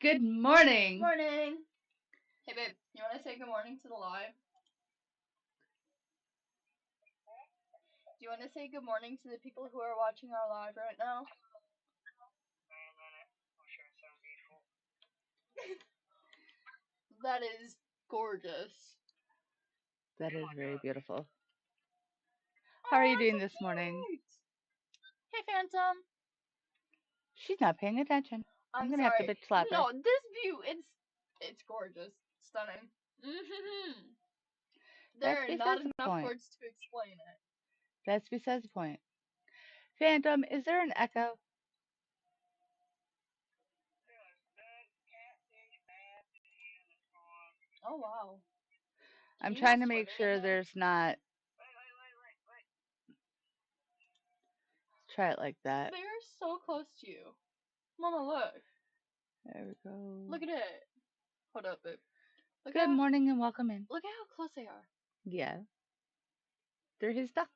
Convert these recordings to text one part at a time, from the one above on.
Good morning. Morning. Hey babe, you want to say good morning to the live? Do you want to say good morning to the people who are watching our live right now? That is gorgeous. That is very beautiful. How are you doing this morning? Hey Phantom. She's not paying attention. I'm gonna sorry. have to bitch slap her. No, this view, it's gorgeous, stunning. There are not enough words to explain it. That's besides the point. Phantom, is there an echo? Oh wow. I'm trying to make sure there's not. Try it like that. They are so close to you. Mama, look. There we go. Look at it. Hold up, babe. Good morning and welcome in. Look at how close they are. Yeah. They're his ducks.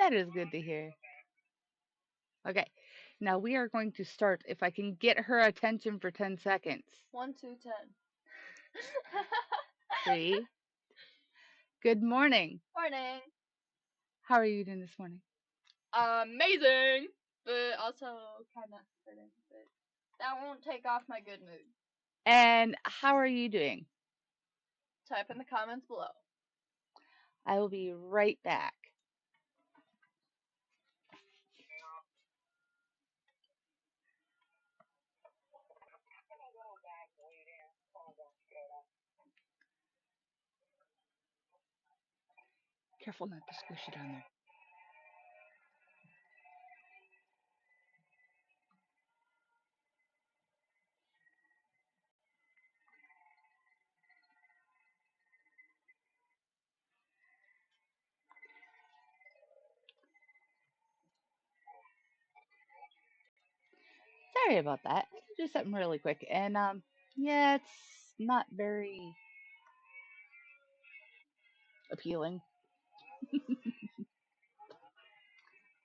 That is good to hear. Okay, now we are going to start. If I can get her attention for 10 seconds. 1, 2, 10. 3. Good morning. Morning. How are you doing this morning? Amazing, but also kind of hurting. But that won't take off my good mood. And how are you doing? Type in the comments below. I will be right back. Careful not to squish it on there. Sorry about that. Just something really quick. And yeah, it's not very appealing.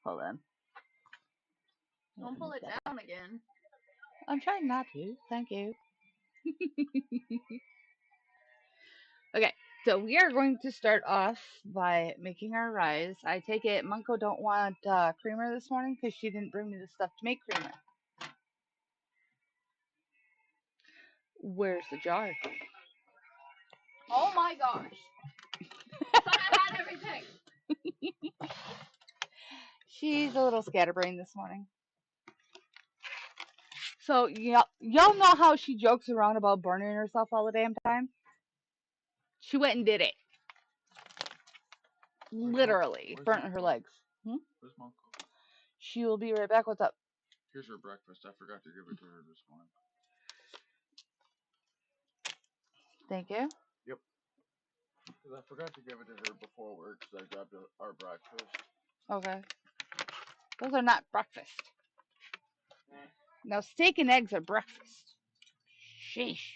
Hold on. Don't pull it down again. I'm trying not to. Thank you. Okay, so we are going to start off by making our Ryze. I take it Monko don't want creamer this morning because she didn't bring me the stuff to make creamer. Where's the jar? Oh my gosh. I thought I had everything. She's a little scatterbrained this morning. So y'all know how she jokes around about burning herself all the damn time? She went and did it. Literally burnt her legs. Where's Monko? She will be right back. What's up? Here's her breakfast. I forgot to give it to her this morning. Thank you. Yep. Because I forgot to give it to her before work because I grabbed our breakfast. Okay. Those are not breakfast. Now, steak and eggs are breakfast. Sheesh.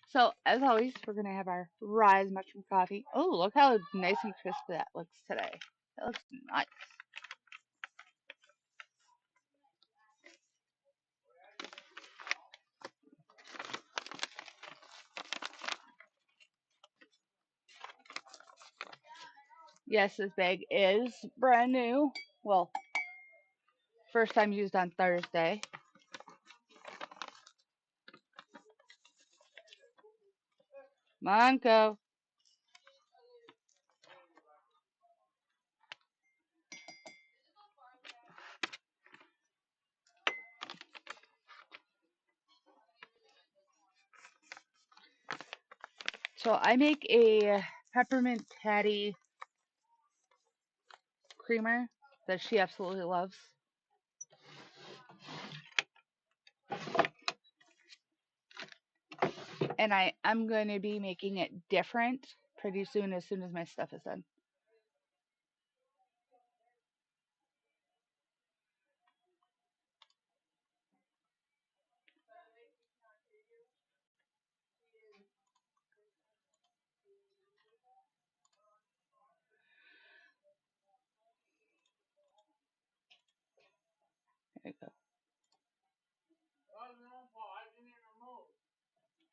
So, as always, we're going to have our Ryze Mushroom Coffee. Oh, look how nice and crisp that looks today. That looks nice. Yes, this bag is brand new. Well, first time used on Thursday. Monko. So I make a peppermint patty creamer that she absolutely loves. And I'm going to be making it different pretty soon as my stuff is done. There you go.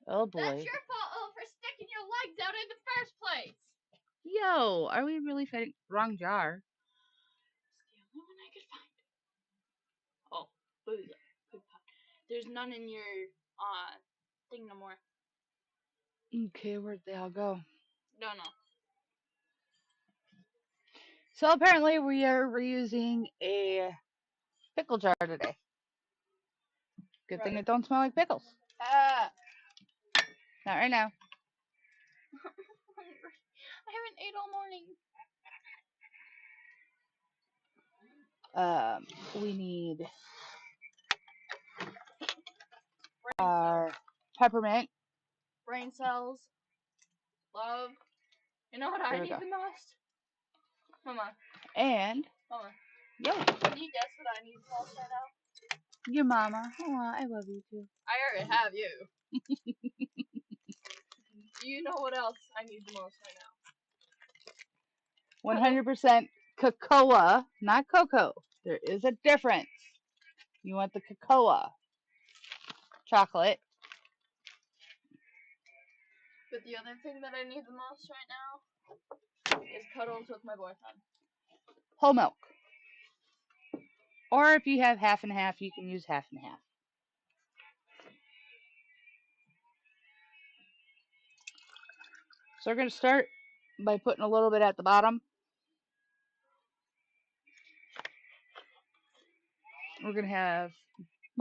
Oh boy. That's your fault for sticking your legs out in the first place. Yo, are we really fighting? Wrong jar. It's the only one I could find. Oh, booze. Good pot. There's none in your thing no more. Okay, where'd they all go? No. So apparently we are reusing a pickle jar today. Good thing Right. it don't smell like pickles. Ah. Not right now. I haven't ate all morning. We need Brain our peppermint. brain cells. Love. You know what There I we need go. the most? Mama. And yo, Can you guess what I need the most right now? your mama. Oh, I love you too. I already have you. Do you know what else I need the most right now? 100% cocoa, not cocoa. There is a difference. You want the cocoa chocolate. But the other thing that I need the most right now is cuddles with my boyfriend. Whole milk. Or if you have half and half, you can use half and half. So we're going to start by putting a little bit at the bottom. We're going to have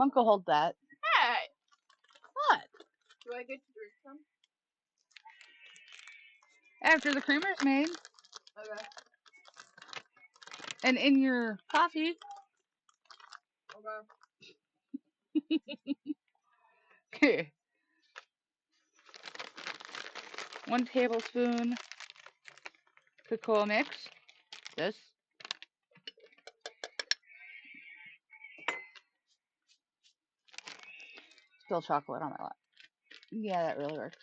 Monko hold that. Hey! What? Do I get to drink some? After the creamer's made Okay. and in your coffee. Okay. 1 tablespoon cocoa mix. This. Spill chocolate on my lap. Yeah, that really works.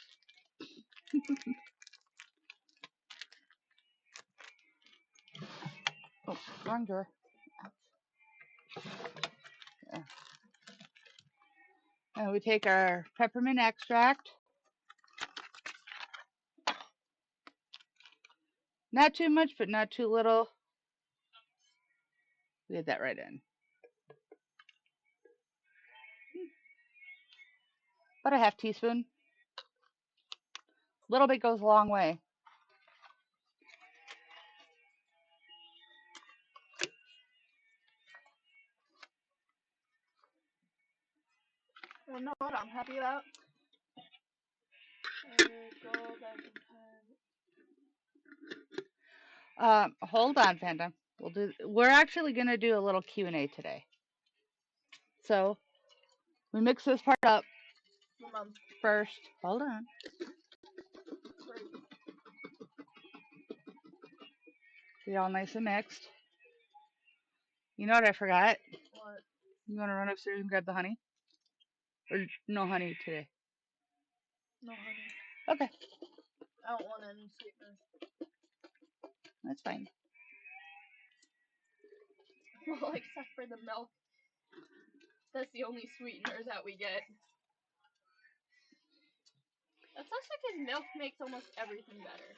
Oh, wrong drawer. There. And we take our peppermint extract. Not too much, but not too little. We get that right in. About a half teaspoon. A little bit goes a long way. You know what I'm happy about? Hold on, Panda. We're actually gonna do a little Q&A today. So we mix this part up first. Hold on. Get all nice and mixed. You know what I forgot? What? You want to run upstairs and grab the honey? Or no honey today? No honey. Okay, I don't want any sweeteners. that's fine. Well, except for the milk. That's the only sweetener that we get. That's also because milk makes almost everything better.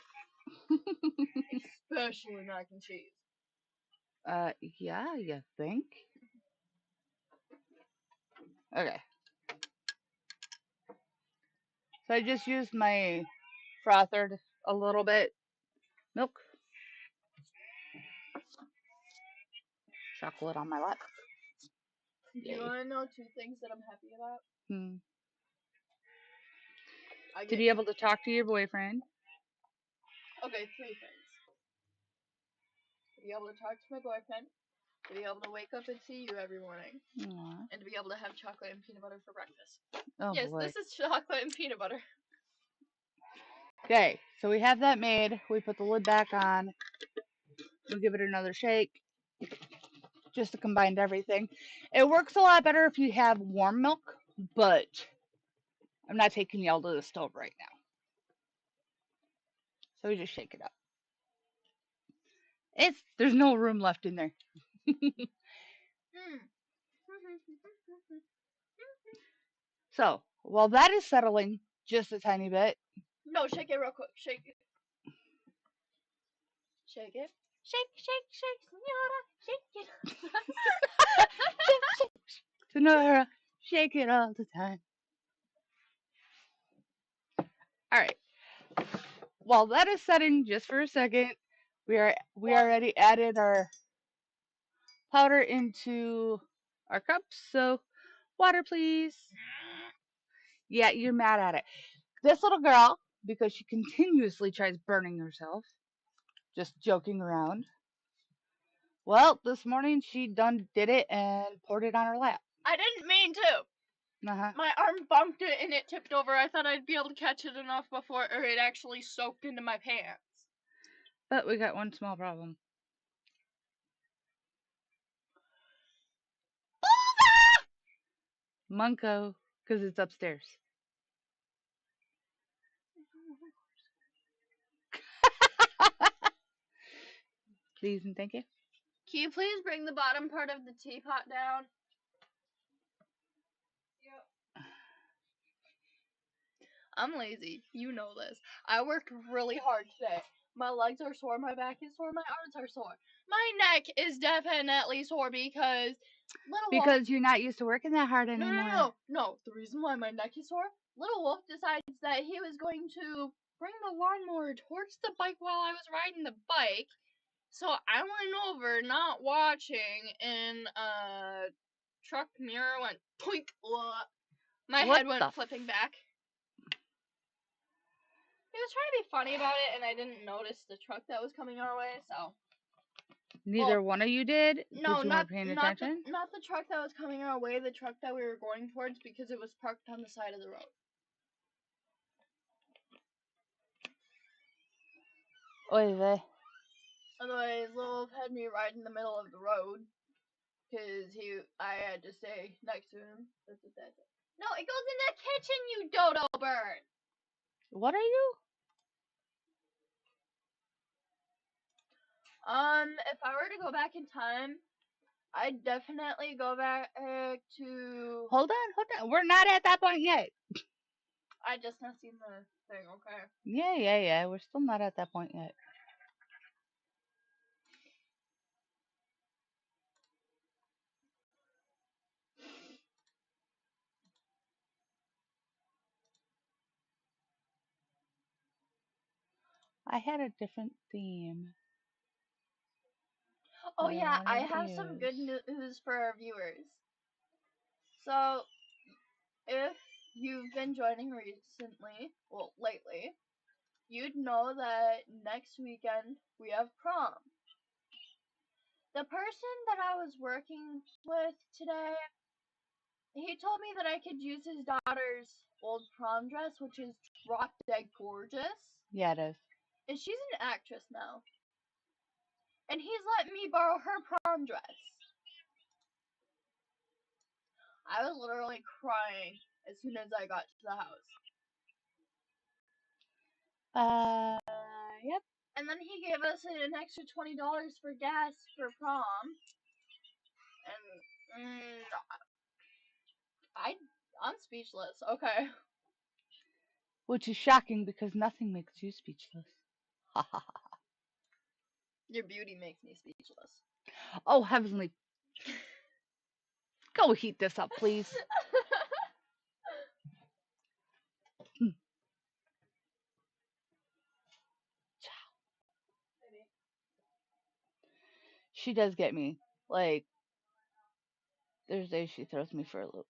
Especially mac and cheese. Yeah, you think? Okay. So I just used my frother a little bit. Milk. Chocolate on my lap. Do you want to know 2 things that I'm happy about? To be able to talk to your boyfriend. Okay, 3 things. To be able to talk to my boyfriend. To be able to wake up and see you every morning. Aww. And to be able to have chocolate and peanut butter for breakfast. Oh, yes, boy. this is chocolate and peanut butter. Okay, so we have that made. We put the lid back on. We'll give it another shake just to combine everything. It works a lot better if you have warm milk, but I'm not taking y'all to the stove right now. So we just shake it up. There's no room left in there. So, while that is settling just a tiny bit, No, shake it real quick. Shake it. Shake it. Shake, shake, shake, senora. Shake it. Sonora, shake it all the time. All right. While that is setting just for a second, we already added our powder into our cups. So, water, please. Yeah, you're mad at it. This little girl, because she continuously tries burning herself, just joking around. Well, this morning she done did it and poured it on her lap. I didn't mean to. Uh-huh. My arm bumped it and it tipped over. I thought I'd be able to catch it enough before it actually soaked into my pants. But we got one small problem. Monko, because it's upstairs. Please and thank you. Can you please bring the bottom part of the teapot down? Yep. I'm lazy. You know this. I worked really hard today. My legs are sore, my back is sore, my arms are sore. My neck is definitely sore because Because you're not used to working that hard No, anymore. no. The reason why my neck is sore, Little Wolf decides that he was going to bring the lawnmower towards the bike while I was riding the bike. So I went over, not watching, and truck mirror went poink. My head went flipping back. He was trying to be funny about it, and I didn't notice the truck that was coming our way, so. Neither one of you did? No, Because you weren't paying attention? Not the truck that was coming our way, the truck that we were going towards because it was parked on the side of the road. Oy vey. Otherwise, Wolf had me right in the middle of the road because I had to stay next to him. That's what that said. No, it goes in the kitchen, you dodo bird. What are you? If I were to go back in time, I'd definitely go back to. Hold on. We're not at that point yet. I just not seen the thing. Okay. Yeah. We're still not at that point yet. I had a different theme. Oh yeah, I have some good news for our viewers. So, if you've been joining recently, well, lately, you'd know that next weekend we have prom. The person that I was working with today, he told me that I could use his daughter's old prom dress, which is drop dead gorgeous. Yeah, it is. And she's an actress now. And he's let me borrow her prom dress. I was literally crying as soon as I got to the house. Yep. And then he gave us an extra $20 for gas for prom. And I'm speechless. Okay. Which is shocking because nothing makes you speechless. Your beauty makes me speechless. Oh, heavenly. Go heat this up, please. She does get me. Like, there's days she throws me for a loop.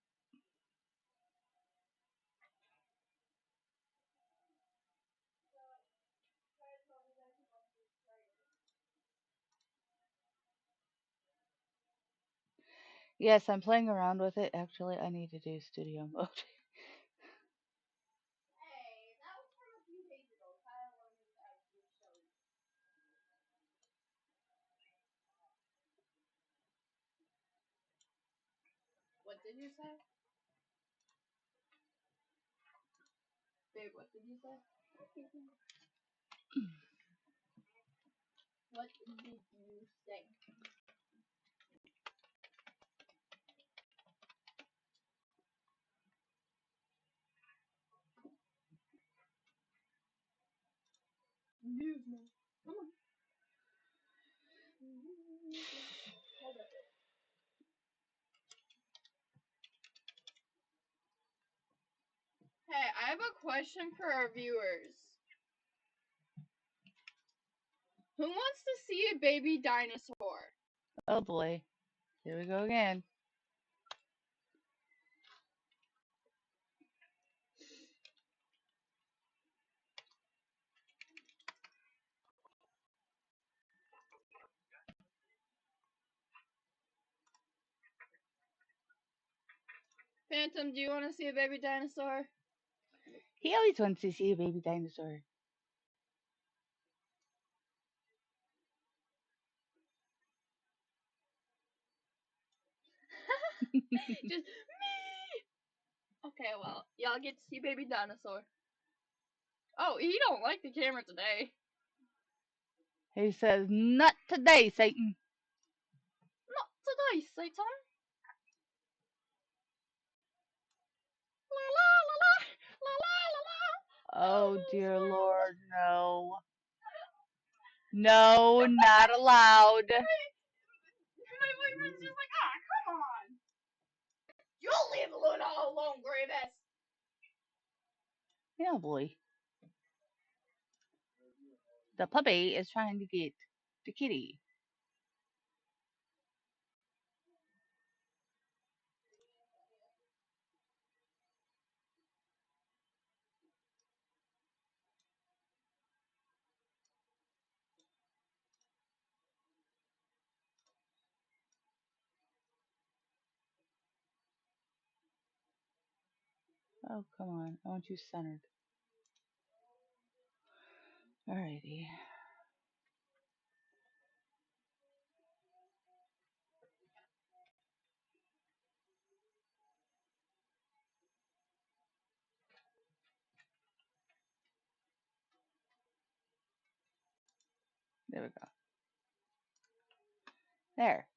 Yes, I'm playing around with it. Actually, I need to do studio mode. Hey, that was from a few days ago. Kyle wanted me to actually show you. What did you say? Babe, what did you say? What did you say? Come on. Hold it. Hey, I have a question for our viewers. Who wants to see a baby dinosaur? Oh boy. Here we go again. Phantom, do you want to see a baby dinosaur? He always wants to see a baby dinosaur. Just me! Okay, well, y'all get to see baby dinosaur. Oh, he don't like the camera today. He says, "Not today, Satan." Not today, Satan. La la la la la la la la. Oh dear Lord, no. No, not allowed. My boyfriend's just like, come on. You'll leave Luna alone, Grievous. Yeah, boy. The puppy is trying to get the kitty. Oh, come on. I want you centered. Alrighty. There we go. There.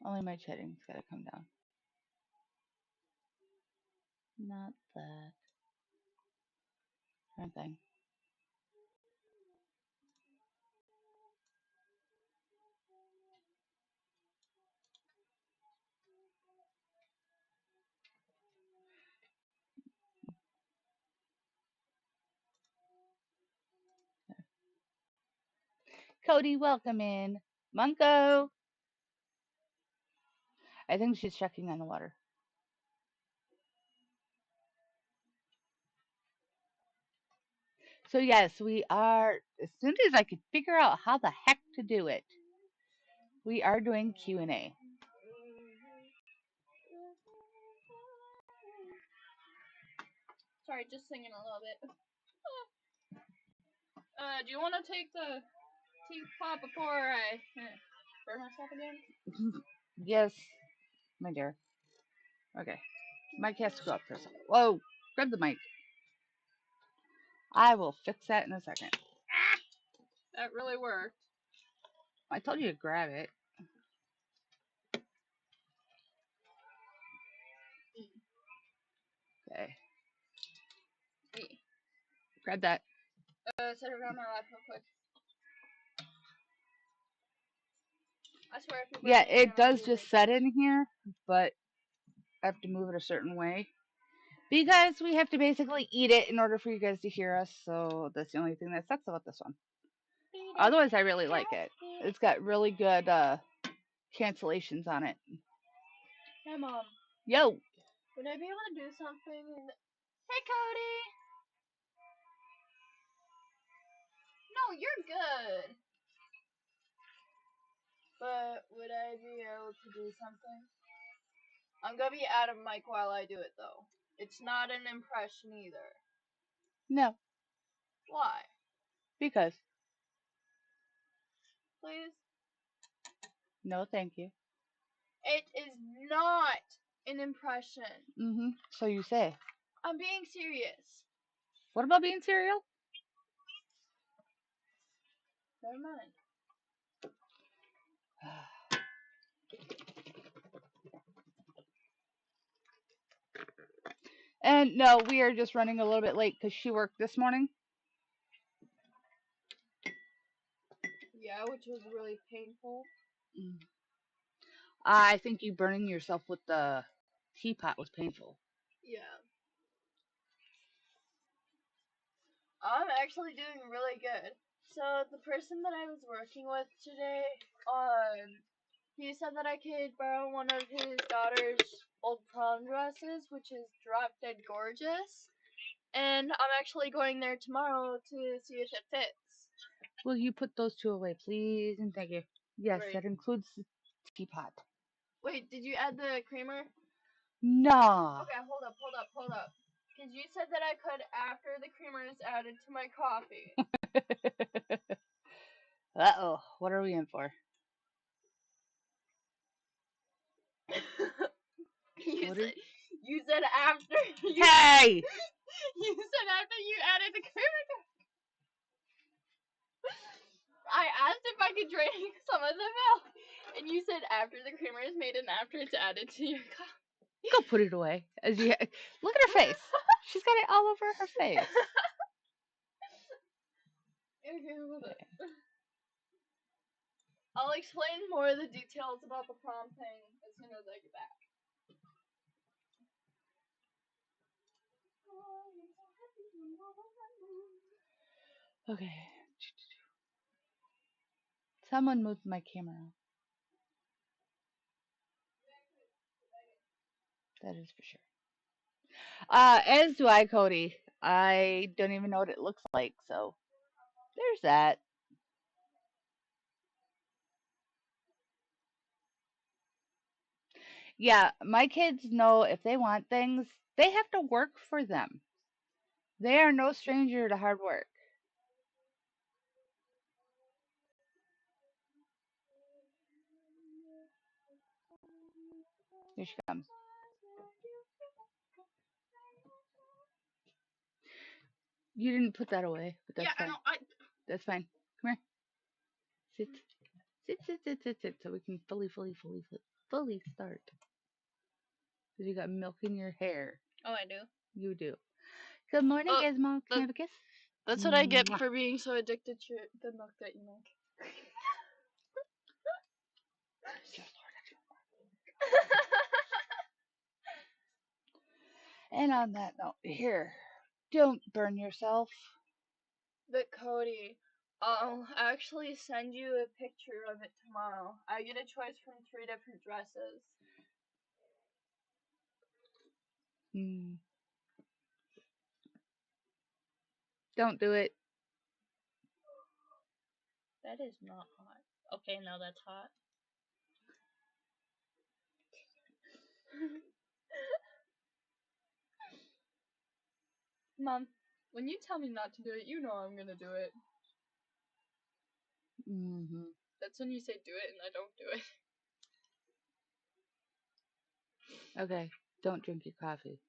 Only my chatting's gotta come down. Not that. Wrong thing. Cody, welcome in. Monko. I think she's checking on the water. So yes, we are, as soon as I could figure out how the heck to do it, we are doing Q&A. Sorry, just singing a little bit. Do you want to take the teapot before I burn myself again? Yes, my dear. Okay. Mike has to go up for a second. Whoa, grab the mic. I will fix that in a second. That really worked. I told you to grab it. Okay. Grab that. Set it around my lap real quick. I swear if you're Yeah, burning it does again, just set in here, but I have to move it a certain way. Because we have to basically eat it in order for you guys to hear us, so that's the only thing that sucks about this one. Otherwise, I really like it. It's got really good cancellations on it. Hey, Mom. Yo! Would I be able to do something? Hey, Cody! No, you're good. But would I be able to do something? I'm gonna be out of mic while I do it, though. It's not an impression either. No. Why? Because. Please? No, thank you. It is not an impression. Mm-hmm. So you say. I'm being serious. What about being cereal? Never mind. And no, we are just running a little bit late because she worked this morning. was really painful. I think you burning yourself with the teapot was painful. Yeah. I'm actually doing really good. So the person that I was working with today, he said that I could borrow one of his daughter's old prom dresses, which is drop dead gorgeous. And I'm actually going there tomorrow to see if it fits. Will you put those two away, please? And thank you. Yes, Right. that includes the teapot. Wait, did you add the creamer? No. Okay, hold up. Because you said that I could after the creamer is added to my coffee. Uh-oh. What are we in for? You said after you Hey! you said after you added the creamer. I asked if I could drink some of the milk, and you said after the creamer is made and after it's added to your coffee. Go put it away. Look at her face. She's got it all over her face. Okay, hold up. I'll explain more of the details about the prom thing as soon as I get back. Okay. Someone moved my camera. That is for sure. As do I, Cody. I don't even know what it looks like, so there's that. Yeah, my kids know if they want things, they have to work for them. They are no stranger to hard work. Here she comes. You didn't put that away, but that's fine. I know. That's fine. Come here. Sit. Sit. So we can fully start. Because you got milk in your hair. Oh, I do. You do. Good morning, Oh, Gizmo. Can I have a kiss? That's what I get Mwah. for being so addicted to the milk that you make. And on that note, here, don't burn yourself. But Cody, I'll actually send you a picture of it tomorrow. I get a choice from 3 different dresses. Don't do it. That is not hot. Okay, now that's hot. Mom, when you tell me not to do it, you know I'm gonna do it. That's when you say do it and I don't do it. Okay, don't drink your coffee.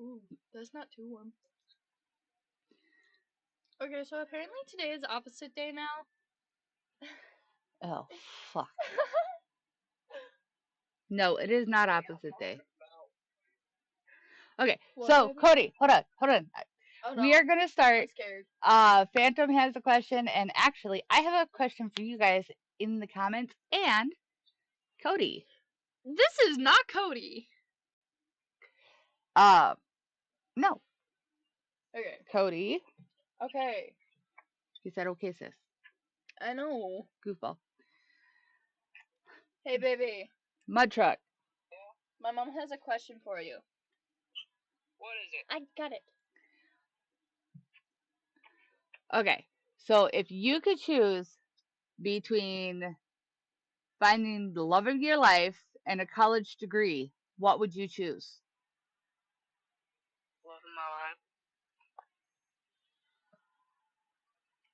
Ooh, that's not too warm. Okay, so apparently today is opposite day now. Oh, fuck. No, it is not opposite day. Okay, What, so baby? Cody, hold on. Oh, no. We are gonna start. I'm scared. Phantom has a question, and actually, I have a question for you guys in the comments. And Cody. This is not Cody. No. Okay. Cody. Okay. He said, "Okay, sis." I know. Goofball. Hey, baby. Mud truck. My mom has a question for you. What is it? I got it. Okay, so if you could choose between finding the love of your life and a college degree, what would you choose? Love of my life.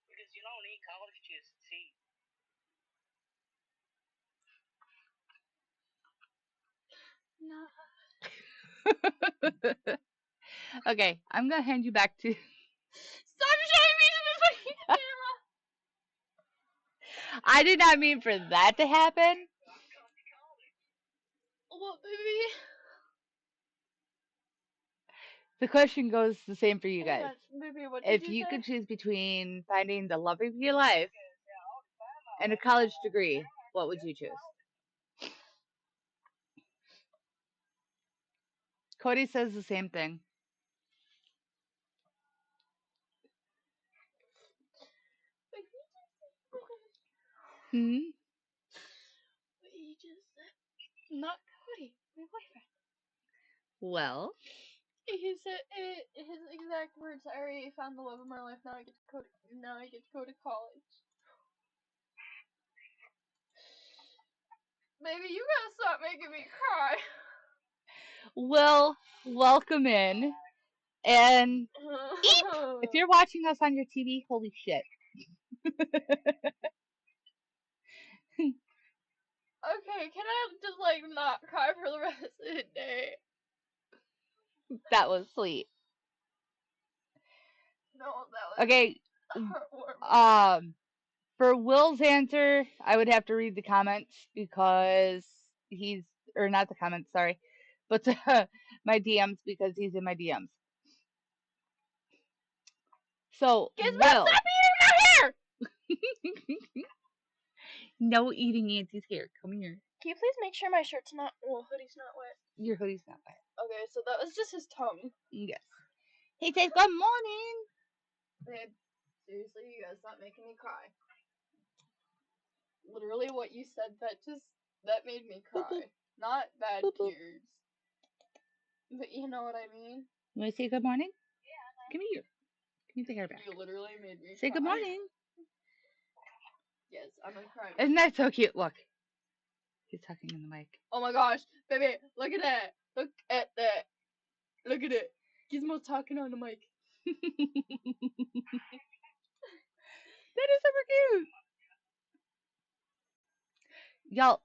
Because you don't need college to succeed. No. Okay, I'm gonna hand you back to. Stop showing me the camera. I did not mean for that to happen. What, baby? The question goes the same for you Hang guys. on, baby, what did If you you say? could choose between finding the love of your life and a college degree, what would you choose? Cody says the same thing. Hmm? What you just said? Not Cody, my boyfriend. Well, He said his exact words. I already found the love of my life. Now I get to go. Now I get to go to college. Baby, you gotta stop making me cry. Will, welcome in. And Eep! If you're watching us on your TV, holy shit. Okay, can I just like not cry for the rest of the day? That was sweet. No, that was Okay, heartwarming. for Will's answer, I would have to read the comments because or not the comments, sorry, but my DMs because he's in my DMs. So, Gizmo, Will. stop eating my hair! No eating Auntie's hair. Come here. Can you please make sure my shirt's not, hoodie's not wet? Your hoodie's not wet. Okay, so that was just his tongue. Yes. He says, good morning. Babe, seriously, you gotta stop making me cry. Literally what you said, that made me cry. Boop, boop. Not bad Boop, boop. tears. But you know what I mean? You want to say good morning? Yeah. Come here. Give me the hair back. You literally made me Say cry. good morning. Yes, I'm gonna cry. Isn't that so cute? Look. He's talking in the mic. Oh my gosh, baby, look at that. Look at that. Look at it. Gizmo's talking on the mic. That is super cute. Y'all.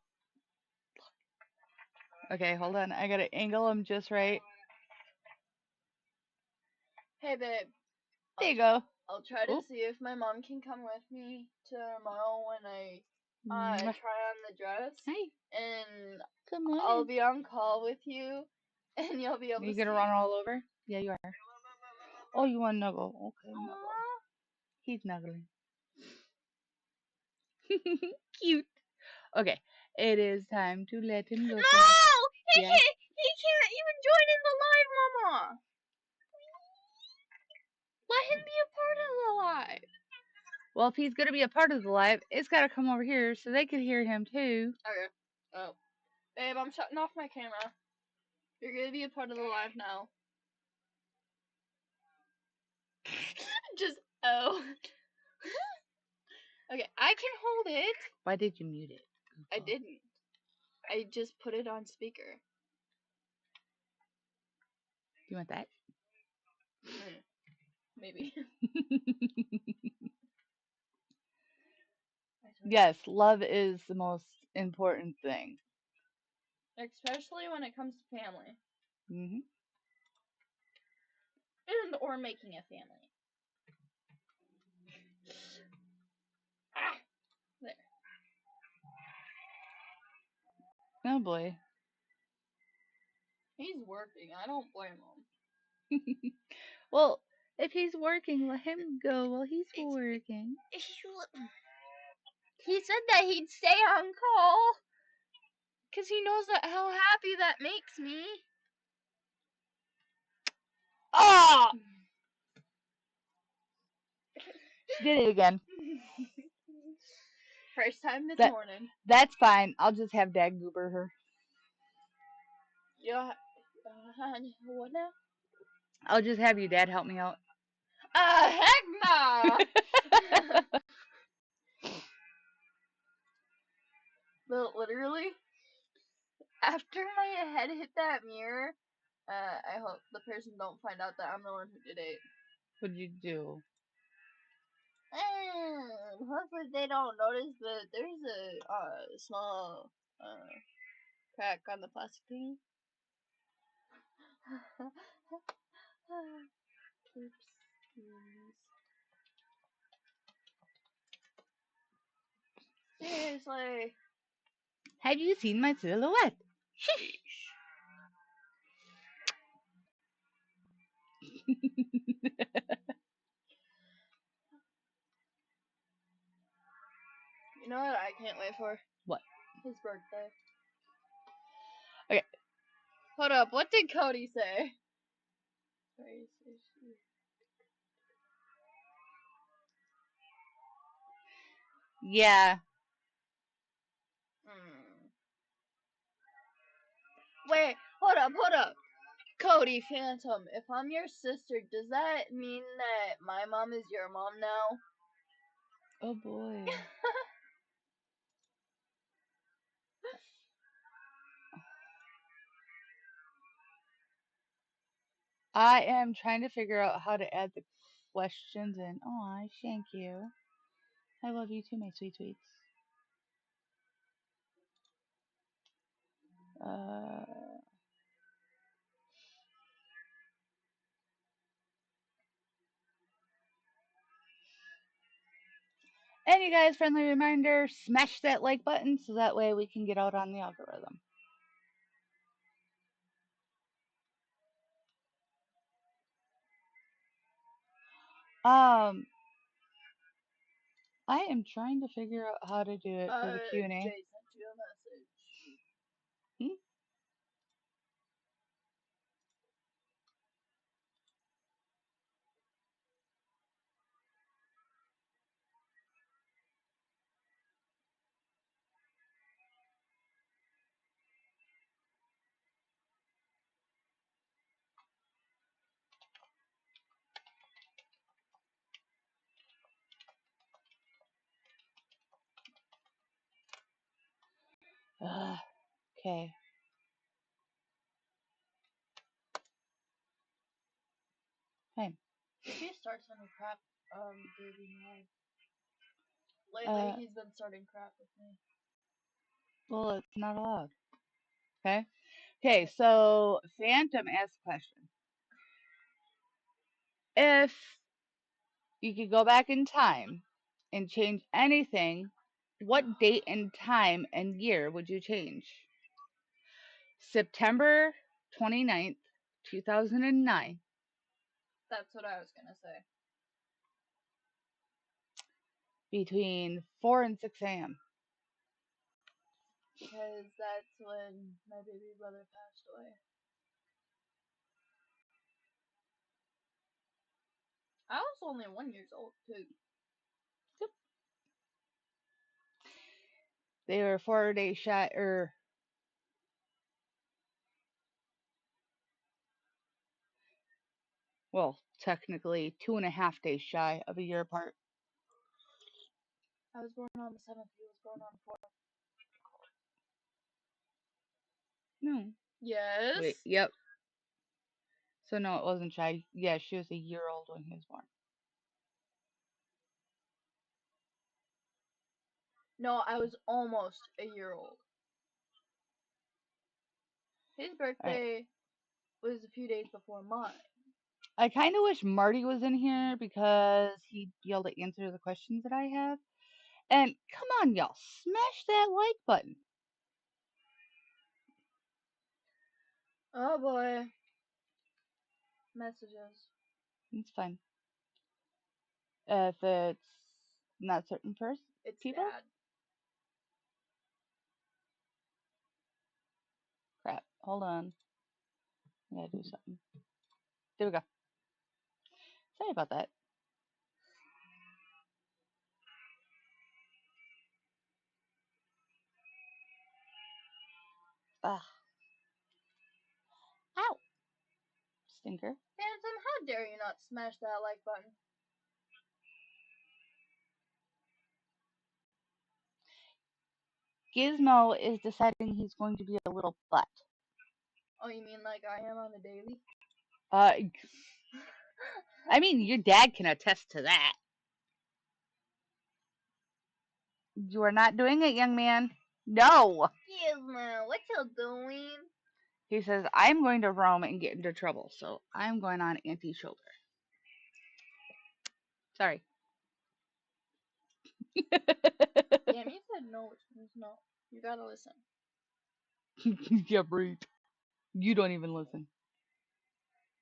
Okay, hold on. I gotta angle him just right. Hey, babe. There you go. I'll try to Oop. see if my mom can come with me tomorrow when I Mwah. try on the dress. Hi. And Good morning. I'll be on call with you, and you'll be able to see. Are you gonna run all over? Yeah, you are. Oh, you want to snuggle? Okay, snuggle. He's snuggling. Cute. Okay, it is time to let him go. No! He can't even join in the live, Mama! Let him be a part of the live. Well, if he's gonna be a part of the live, it's gotta come over here so they can hear him too. Okay. Oh. Babe, I'm shutting off my camera. You're gonna be a part of the live now. Just, oh. Okay, I can hold it. Why did you mute it? I didn't. I just put it on speaker. You want that? Maybe. Yes, love is the most important thing. Especially when it comes to family. Mhm. And or making a family. Ah! There. Oh boy. He's working. I don't blame him. Well, if he's working, let him go while he's working. He said that he'd stay on call. Because he knows that how happy that makes me. Ah! She did it again. First time this morning. That's fine. I'll just have Dad goober her. What now? I'll just have your dad help me out. Heck nah! But literally, after my head hit that mirror, I hope the person don't find out that I'm the one who did it. What'd you do? Hopefully they don't notice, but there's a small crack on the plastic thing. Oops. Seriously. Have you seen my silhouette? Sheesh. You know what I can't wait for? What? His birthday. Okay. Hold up, what did Cody say? Yeah. Wait, hold up. Cody Phantom, if I'm your sister, does that mean that my mom is your mom now? Oh boy. I am trying to figure out how to add the questions in. Oh, thank you. I love you too, my sweet sweets. And you guys, friendly reminder, smash that like button so that way we can get out on the algorithm. I am trying to figure out how to do it for the Q&A. Jay sent you a message. Okay. Hey. If he starts any crap, baby, lately he's been starting crap with me. Well, it's not allowed. Okay. Okay, so Phantom asked a question. If you could go back in time and change anything, what date and time and year would you change? September 29th, 2009. That's what I was gonna say. Between 4 and 6 a.m. Because that's when my baby brother passed away. I was only 1 year old too. Yep. They were 4 days shy, well, technically 2.5 days shy of a year apart. I was born on the 7th. He was born on the 4th. No. Yes. Wait, yep. So no, it wasn't shy. Yeah, she was a year old when he was born. No, I was almost a year old. His birthday was a few days before mine. I kind of wish Marty was in here because he'd be able to answer the questions that I have. And come on, y'all, smash that like button. Oh boy. Messages. It's fine. If it's not certain It's people. Dad. Crap. Hold on. I gotta do something. There we go. Sorry about that. Ugh. Ow. Stinker. Phantom, how dare you not smash that like button? Gizmo is deciding he's going to be a little butt. Oh, you mean like I am on the daily? I mean, your dad can attest to that. You are not doing it, young man. No. Gizmo, what you doing? He says, I'm going to roam and get into trouble, so I'm going on Auntie's shoulder. Sorry. Damn, you said no, which means no. You gotta listen. Yeah, right. You don't even listen.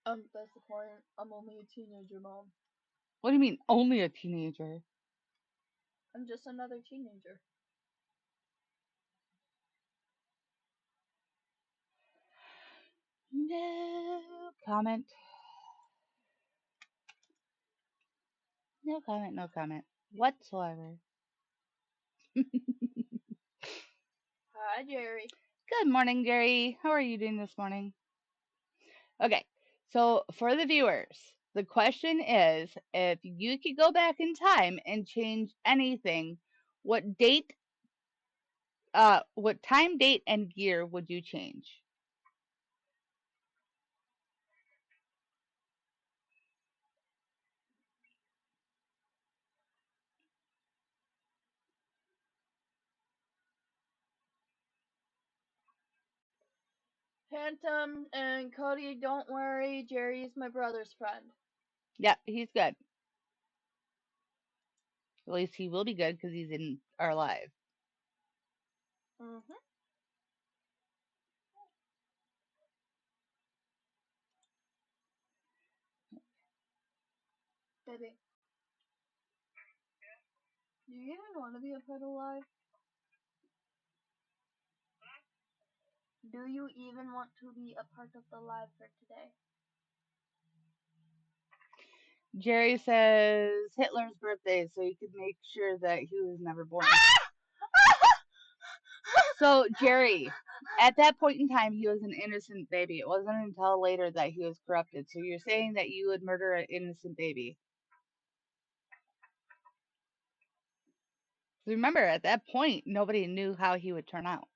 That's the point. I'm only a teenager, Mom. What do you mean, only a teenager? I'm just another teenager. No comment. No comment, no comment whatsoever. Hi, Jerry. Good morning, Jerry. How are you doing this morning? Okay, so for the viewers, the question is, if you could go back in time and change anything, what time, date, and year would you change? Phantom and Cody, don't worry. Jerry's my brother's friend. Yep, he's good. At least he will be good because he's in our live. Mm-hmm. Baby, do you even want to be a part of live? Do you even want to be a part of the live for today? Jerry says Hitler's birthday, so you could make sure that he was never born. So, Jerry, at that point in time, he was an innocent baby. It wasn't until later that he was corrupted. So you're saying that you would murder an innocent baby. Remember, at that point, nobody knew how he would turn out.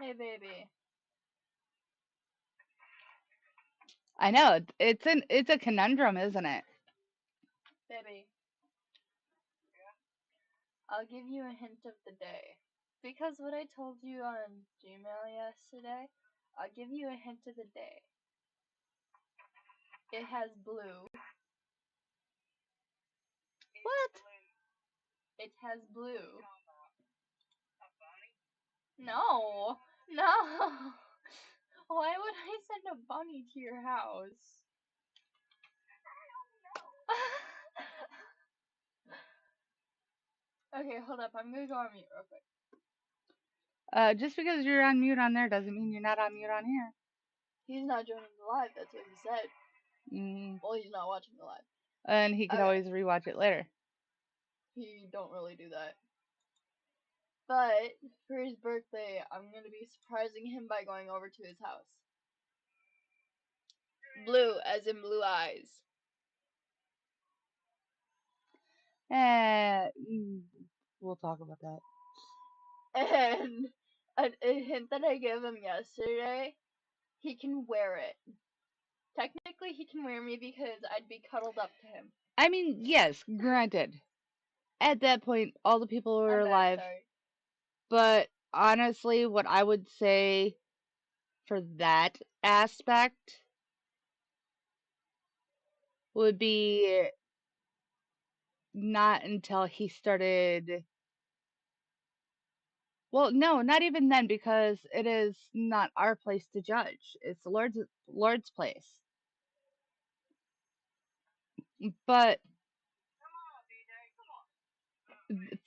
Hey, baby. I know, it's a conundrum, isn't it? Baby. I'll give you a hint of the day. Because what I told you on Gmail yesterday, I'll give you a hint of the day. It has blue. What? It has blue. No! No! Why would I send a bunny to your house? Okay, hold up. I'm gonna go on mute real quick. Just because you're on mute on there doesn't mean you're not on mute on here. He's not joining the live, that's what he said. Mm. Well, he's not watching the live. And he could Okay. always rewatch it later. He don't really do that. But for his birthday, I'm gonna be surprising him by going over to his house. Blue, as in blue eyes. We'll talk about that. And a hint that I gave him yesterday, he can wear it. Technically, he can wear me because I'd be cuddled up to him. I mean, yes, granted. At that point, all the people were alive. Sorry. But honestly, what I would say for that aspect would be not until he started. Well, no, not even then, because it is not our place to judge. It's the Lord's place. But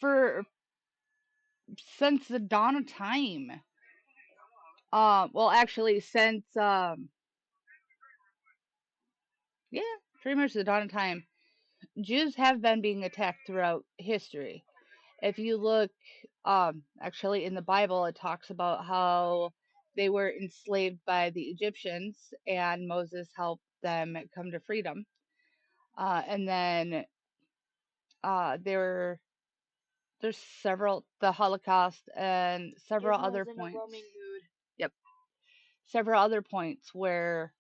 for since the dawn of time, well, actually, since yeah, pretty much the dawn of time, Jews have been being attacked throughout history. If you look, actually in the Bible, it talks about how they were enslaved by the Egyptians and Moses helped them come to freedom. And then there's the Holocaust and several other Gizmo's in points. a roaming mood. Yep. Several other points where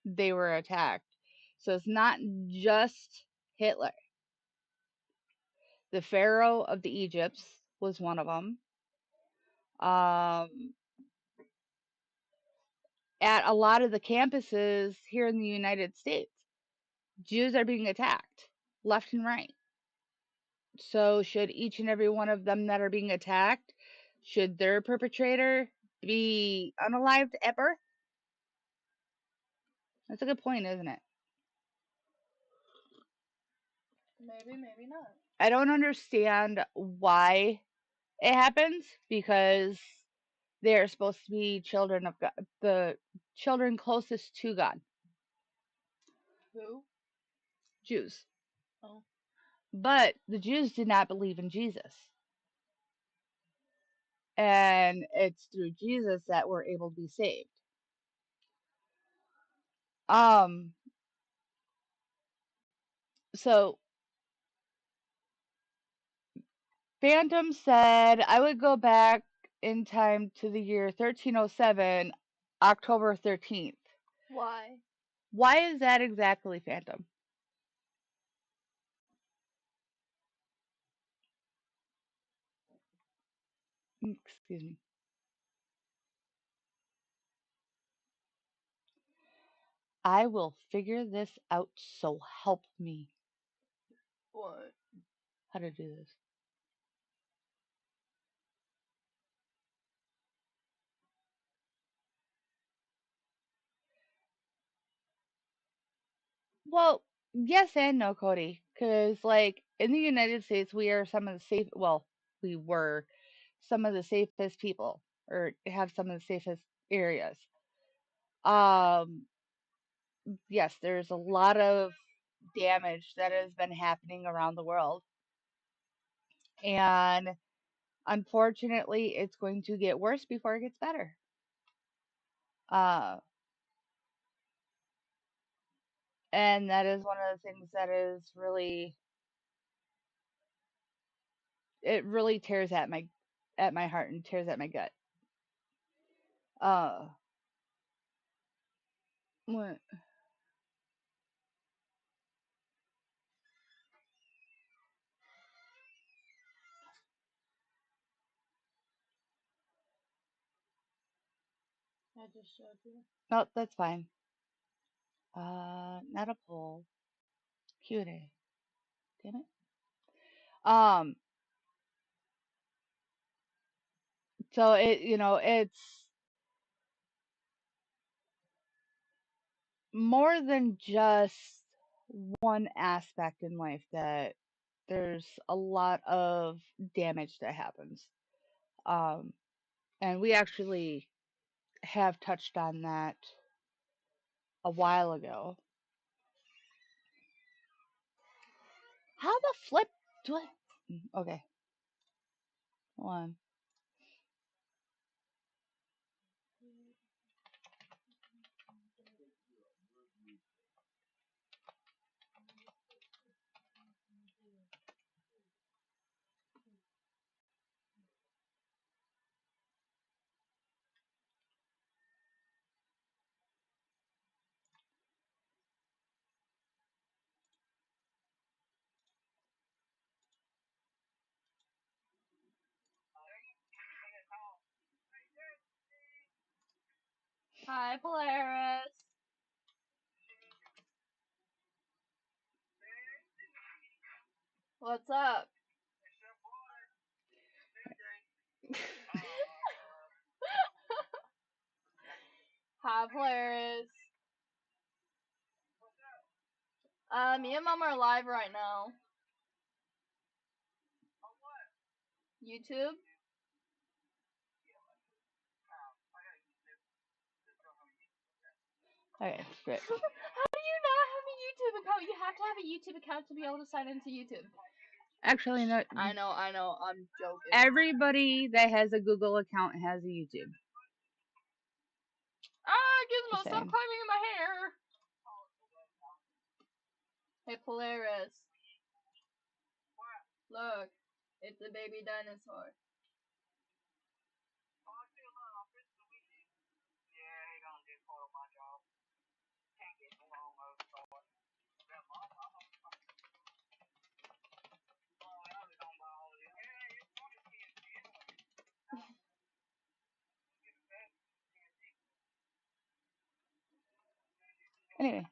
they were attacked. So it's not just Hitler. The Pharaoh of the Egypts was one of them. At a lot of the campuses here in the United States, Jews are being attacked left and right. So should each and every one of them that are being attacked, should their perpetrator be unalived at birth? That's a good point, isn't it? Maybe, maybe not. I don't understand why it happens because they are supposed to be children of God, the children closest to God, Who? Jews. Oh. But the Jews did not believe in Jesus. And it's through Jesus that we're able to be saved. So Phantom said I would go back in time to the year 1307, October 13th. Why? Why is that exactly, Phantom? Excuse me. I will figure this out, so help me. What? How to do this. Well, yes and no, Cody. Because, like, in the United States, we are some of the safe, well, we were some of the safest people, or have some of the safest areas. Um, yes, there's a lot of damage that has been happening around the world. And unfortunately, it's going to get worse before it gets better. Uh, and that is one of the things that is really, it really tears at my heart and tears at my gut. Uh, what? I just showed you. No, that's fine. Not a poll. Q&A. Damn it. Um, so it's more than just one aspect in life that there's a lot of damage that happens. Um, and we actually have touched on that a while ago. How the flip do I? Okay, hold on. Hi, Polaris. What's up? Hi, Polaris. Me and Mom are live right now. YouTube? Okay, great. How do you not have a YouTube account? You have to have a YouTube account to be able to sign into YouTube. Actually, no. I know. I'm joking. Everybody that has a Google account has a YouTube. Gizmo, Just stop saying. climbing in my hair. Hey, Polaris. Look, it's a baby dinosaur. Anyway.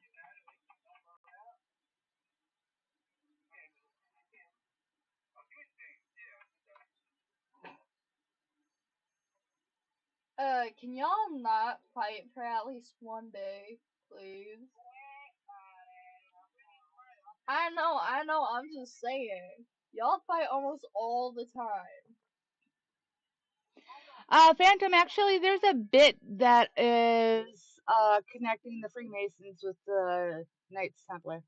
Can y'all not fight for at least one day, please? I know, I'm just saying. Y'all fight almost all the time. Phantom, actually, there's a bit that is connecting the Freemasons with the Knights Templar.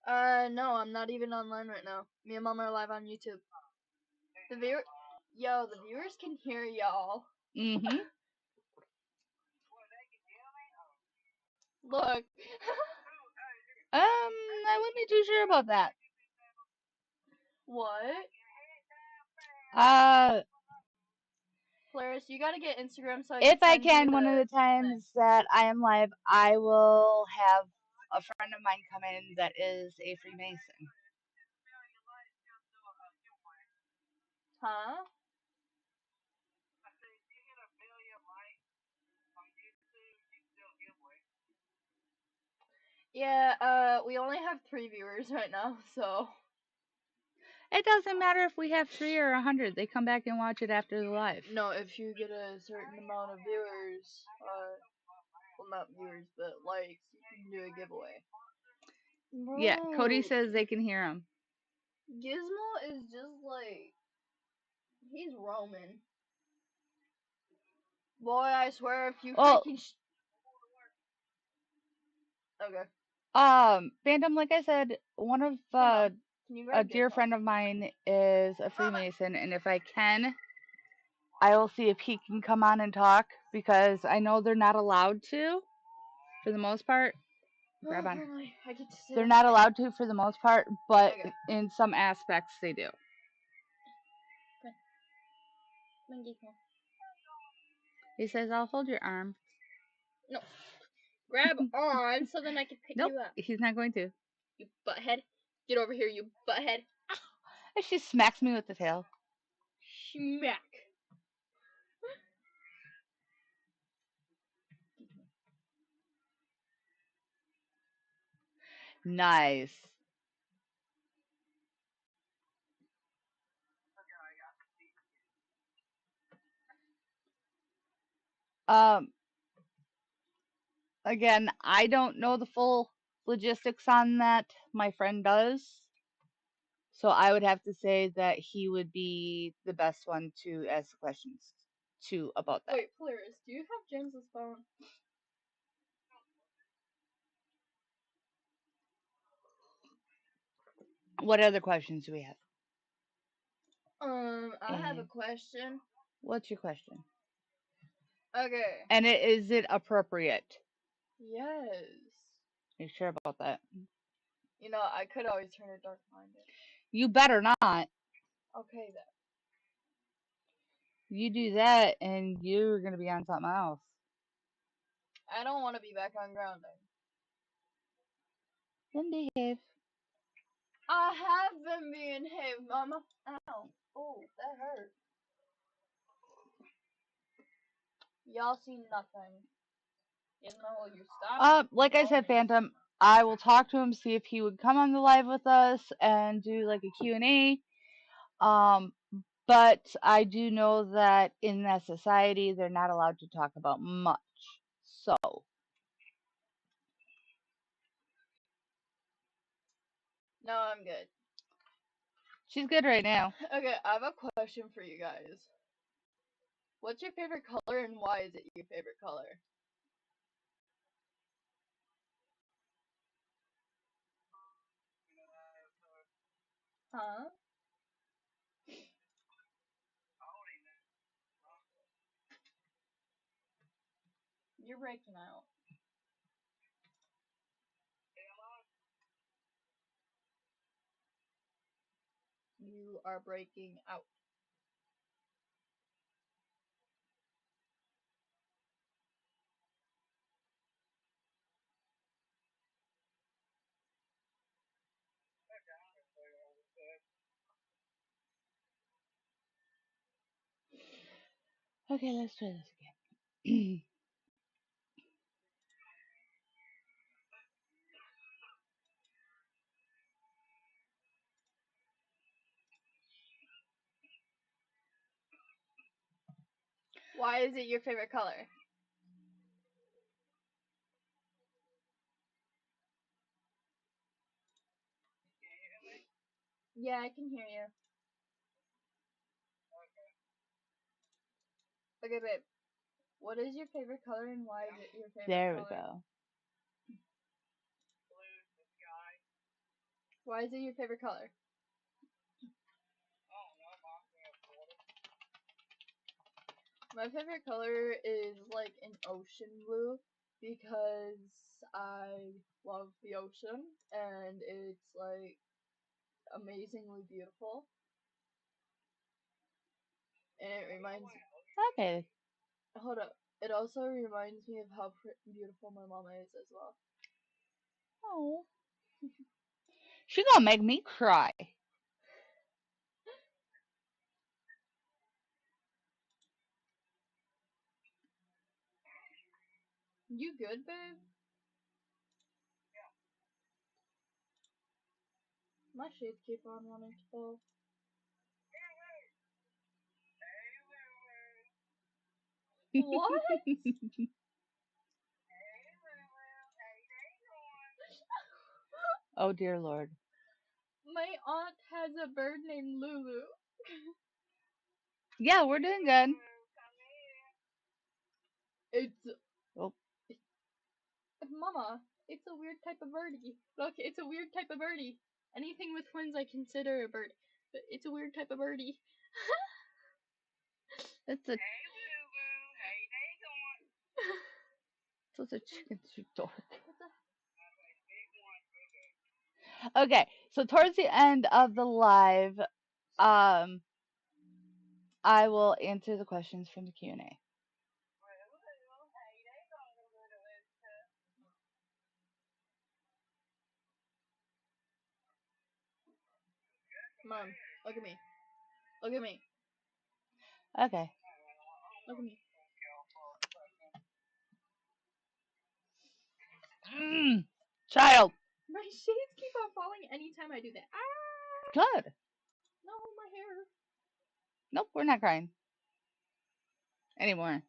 No, I'm not even online right now. Me and Mom are live on YouTube. The viewers can hear y'all. Mm-hmm. Look. I wouldn't be too sure about that. What? Polaris, you gotta get Instagram so if I send you can, one of the times that I am live, I will have a friend of mine come in that is a Freemason. Huh? Yeah, we only have 3 viewers right now, so. It doesn't matter if we have 3 or 100. They come back and watch it after the live. No, if you get a certain amount of viewers, well, not viewers, but likes, you can do a giveaway. Bro, Yeah, Cody says they can hear him. Gizmo is just like, he's Roman. Boy, I swear if you freaking okay. Phantom, like I said, one of a dear friend of mine is a Freemason, and if I can, I will see if he can come on and talk, because I know they're not allowed to, for the most part. Grab on. They're not allowed to for the most part, but in some aspects they do. He says, I'll hold your arm. No. Grab on so then I can pick you up. He's not going to. You butthead. Get over here, you butthead. And she smacks me with the tail. Smack. Nice. Again, I don't know the full logistics on that. My friend does. So I would have to say that he would be the best one to ask questions to about that. Wait, Polaris, do you have James's phone? What other questions do we have? I have a question. What's your question? Okay. And is it appropriate? Yes. Are you sure about that? You know, I could always turn it dark-minded. You better not. Okay, then. You do that, and you're going to be on something else. I don't want to be back on grounding. Then behave. I have been behaved, Mama. Ow. Oh, that hurt. Y'all see nothing. You know, you stop. Like I said, Phantom, I will talk to him, see if he would come on the live with us and do like a Q&A. But I do know that in that society, they're not allowed to talk about much. So. No, I'm good. She's good right now. Okay, I have a question for you guys. What's your favorite color and why is it your favorite color? Huh? You're breaking out. You are breaking out. Okay, let's try this again. Why is it your favorite color? Yeah, I can hear you. Okay, babe. What is your favorite color and why is it your favorite There color? we go. Blue, the sky. Why is it your favorite color? Oh, no, Mom, we have water. My favorite color is like an ocean blue because I love the ocean and it's like amazingly beautiful. And it reminds Okay. hold up. It also reminds me of how beautiful my mama is as well. Oh. She gonna make me cry. You good, babe? My shades keep on wanting to fall. What? Oh dear Lord. My aunt has a bird named Lulu. Yeah, we're doing good. It's Oh, Mama. It's a weird type of birdie. Look, it's a weird type of birdie. Anything with twins I consider a bird, but it's a weird type of birdie. it's a Hey, Lulu. How you day going? it's a chicken soup dork. What's a Big one, Lulu. Okay, so towards the end of the live, I will answer the questions from the Q&A. Lulu, how you day going, Lulu? Mom? Look at me. Look at me. Okay. Look at me. Child. My shades keep on falling anytime I do that. Ah! Good. No, my hair. Nope, we're not crying anymore.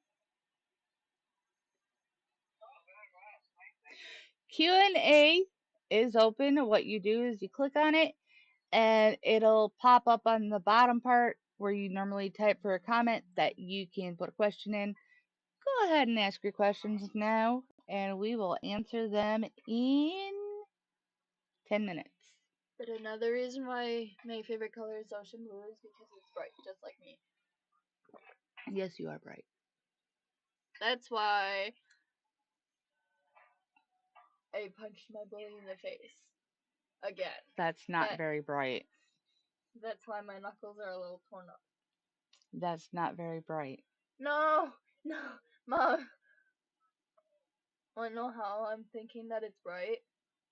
Q&A is open. What you do is you click on it and it'll pop up on the bottom part where you normally type for a comment that you can put a question in. Go ahead and ask your questions now and we will answer them in 10 minutes. But another reason why my favorite color is ocean blue is because it's bright, just like me. Yes, you are bright. That's why I punched my bully in the face. Again. That's not very bright. That's why my knuckles are a little torn up. That's not very bright. No! No! Mom! Wanna know how I'm thinking that it's bright?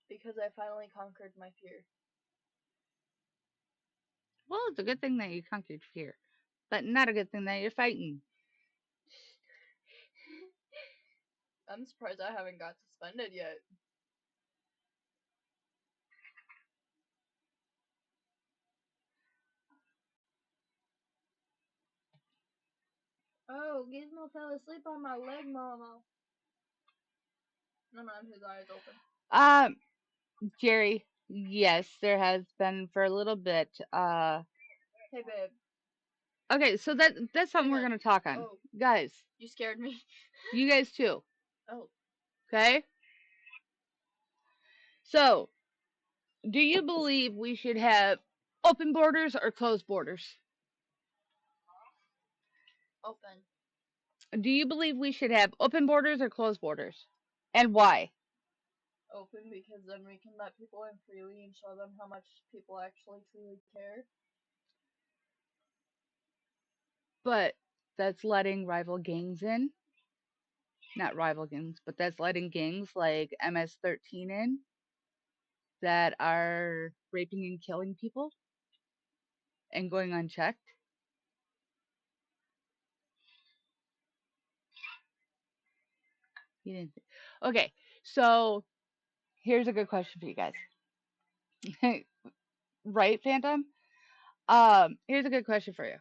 Because I finally conquered my fear. Well, it's a good thing that you conquered fear, but not a good thing that you're fighting. I'm surprised I haven't got suspended yet. Oh, Gizmo fell asleep on my leg, Mama. No, his eyes open. Jerry, yes, there has been for a little bit. Hey, babe. Okay, so that's something we're gonna talk on, Oh, guys. you scared me. You guys too. Oh. Okay. So, do you believe we should have open borders or closed borders? Open. Do you believe we should have open borders or closed borders, and why? Open because then we can let people in freely and show them how much people actually truly care. But that's letting rival gangs in. Not rival gangs, but that's letting gangs like MS-13 in that are raping and killing people and going unchecked. You didn't. Okay, so here's a good question for you guys. Right, Phantom? Here's a good question for you.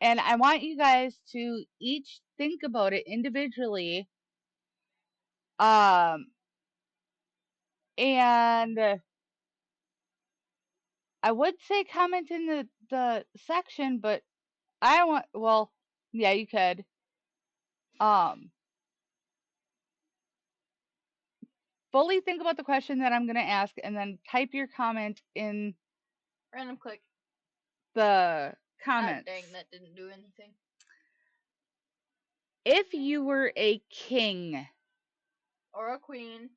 And I want you guys to each think about it individually. And I would say comment in the section, but I want, well, yeah, you could. Fully think about the question that I'm going to ask and then type your comment in Random click. the Ah, comments. dang, that didn't do anything. If you were a king, Or a queen.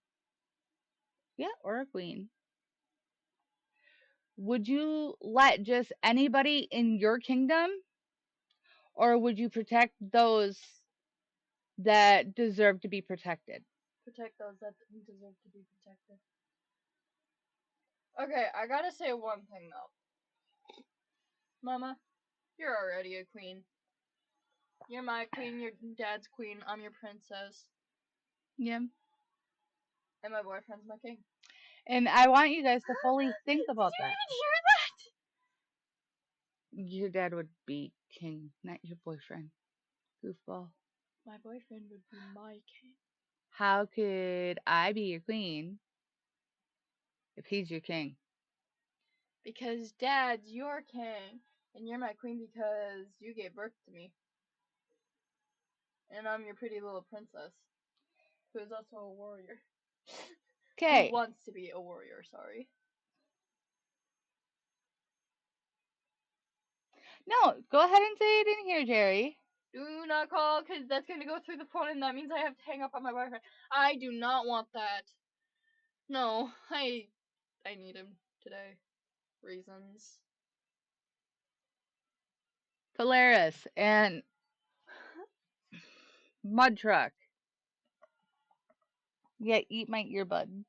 yeah, or a queen, would you let just anybody in your kingdom, or would you protect those that deserve to be protected? Protect those that deserve to be protected. Okay, I gotta say one thing though. Mama, you're already a queen. You're my queen, your dad's queen, I'm your princess. Yeah. And my boyfriend's my king. And I want you guys to fully think about Did you that. even hear that? Your dad would be king, not your boyfriend. Goofball. My boyfriend would be my king. How could I be your queen if he's your king? Because dad's your king, and you're my queen because you gave birth to me. And I'm your pretty little princess, who is also a warrior. Okay. Who wants to be a warrior, sorry. No, go ahead and say it in here, Jerry. Do not call, because that's going to go through the phone, and that means I have to hang up on my boyfriend. I do not want that. No, I need him today. Reasons. Polaris and Mud Truck. Yeah, eat my earbud.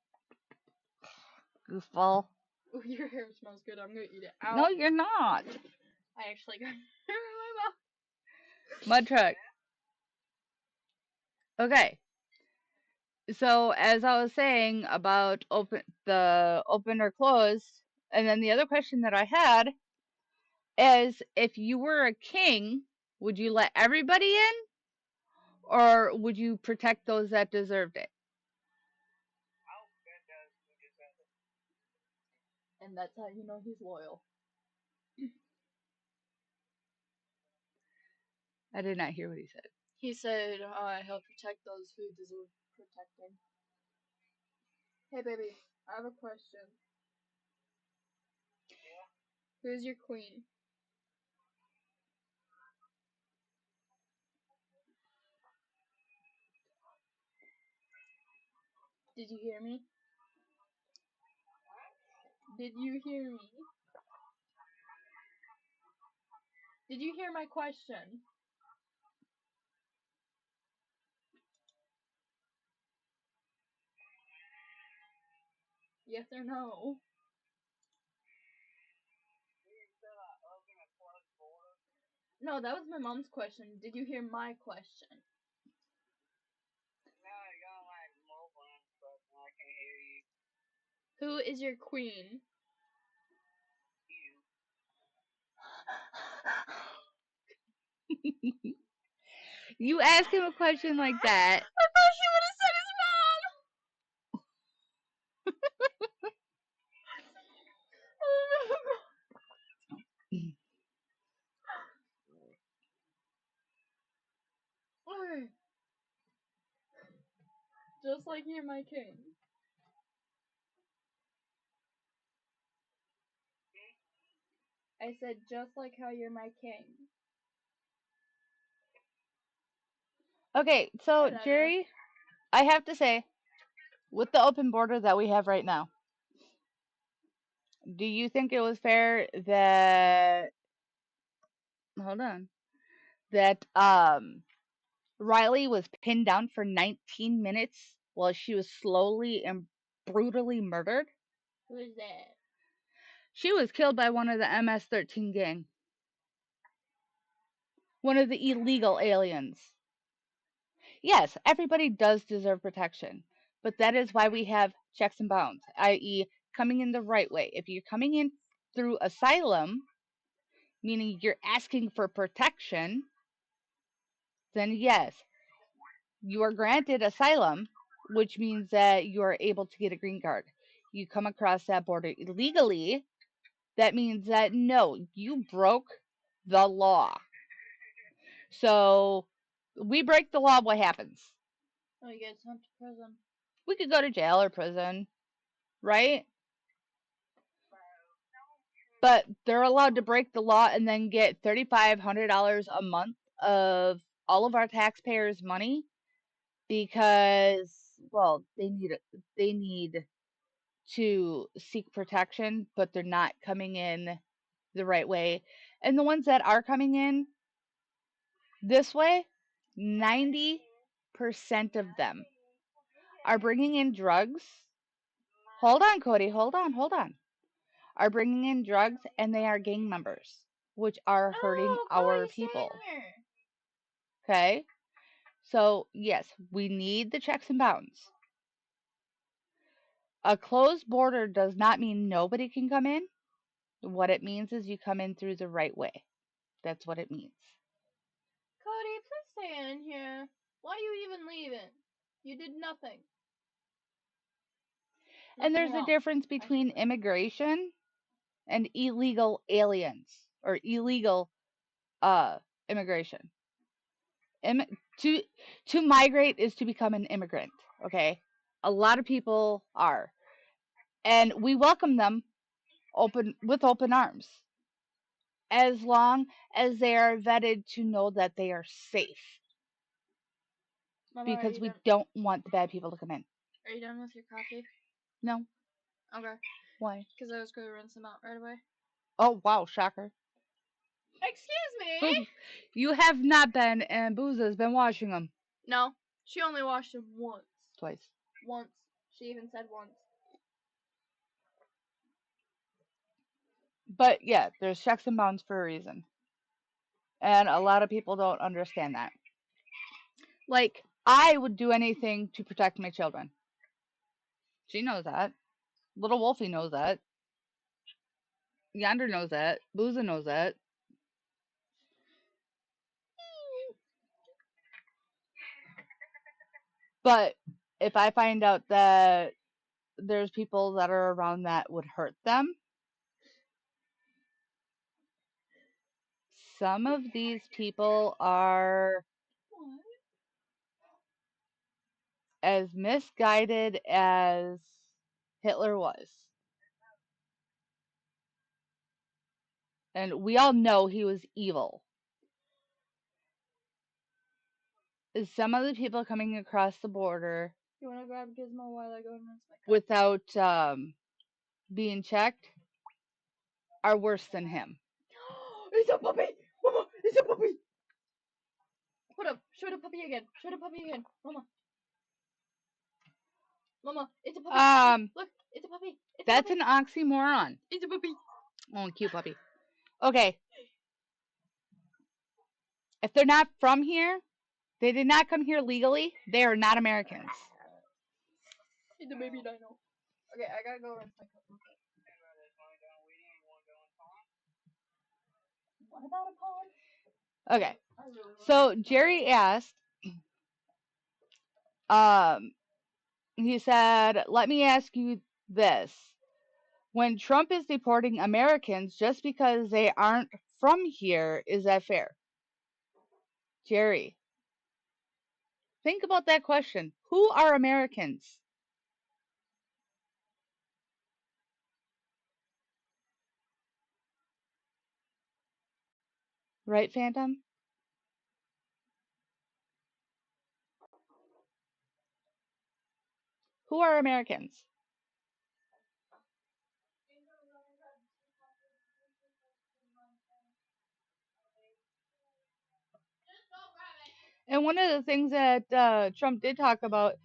Goofball. Ooh, your hair smells good. I'm going to eat it. Ow. No, you're not. I actually got hair in my mouth. Mud Truck. Okay. So as I was saying about open or closed, and then the other question that I had is, if you were a king, would you let everybody in, or would you protect those that deserved it? And that's how you know he's loyal. I did not hear what he said. He said, he'll protect those who deserve protecting. Hey, baby, I have a question. Yeah. Who's your queen? Did you hear me? Did you hear me? Did you hear my question? Yes or no? No, that was my mom's question. Did you hear my question? No, you're like mobile, but I can't hear you. Who is your queen? You. You ask him a question like that. I thought she would have said his mom! Okay. Just like you're my king. I said, just like how you're my king. Okay, so Whatever. Jerry, I have to say, with the open border that we have right now, do you think it was fair that, hold on, that Riley was pinned down for 19 minutes while she was slowly and brutally murdered? Who is that? She was killed by one of the MS-13 gang. One of the illegal aliens. Yes, everybody does deserve protection, but that is why we have checks and bounds, i.e., coming in the right way. If you're coming in through asylum, meaning you're asking for protection, then yes, you are granted asylum, which means that you are able to get a green card. You come across that border illegally, that means that no, you broke the law. So we break the law, what happens? Oh, you get sent to prison. We could go to jail or prison, right? But they're allowed to break the law and then get $3,500 a month of all of our taxpayers' money because, well, they need to seek protection, but they're not coming in the right way. And the ones that are coming in this way, 90% of them are bringing in drugs. Hold on, Cody. Hold on. Are bringing in drugs and they are gang members, which are hurting our people. Okay? So, yes, we need the checks and balance. A closed border does not mean nobody can come in. What it means is you come in through the right way. That's what it means. Cody, please stay in here. Why are you even leaving? You did nothing. And there's a difference between immigration and illegal aliens or illegal immigration. To migrate is to become an immigrant, okay? A lot of people are. And we welcome them with open arms as long as they are vetted to know that they are safe. Mama, because we don't want the bad people to come in. Are you done with your coffee? No. Okay. Why? Because I was going to rinse them out right away. Oh, wow, shocker. Excuse me? You have not been, and Booza has been washing them. No, she only washed them once. Twice. Once. She even said once. But yeah, there's checks and balances for a reason. And a lot of people don't understand that. Like, I would do anything to protect my children. She knows that. Little Wolfie knows that. Yonder knows that. Booza knows that. But if I find out that there's people that are around that would hurt them, some of these people are as misguided as Hitler was. And we all know he was evil. Some of the people coming across the border You want to grab Gizmo while I go and rinse my cup? without being checked are worse than him. It's a puppy! Mama, it's a puppy! Put up. Show the puppy again. Show the puppy again. Mama. Mama, it's a puppy. Look, it's a puppy. It's that's a puppy. an oxymoron. It's a puppy. Oh, cute puppy. Okay. If they're not from here, they did not come here legally, they are not Americans. It's a baby dino. Okay, I gotta go rinse my cup. What about a pond? Okay. So Jerry asked, he said, let me ask you this. When Trump is deporting Americans just because they aren't from here, is that fair? Jerry, think about that question. Who are Americans? Right, Phantom? Who are Americans? And one of the things that Trump did talk about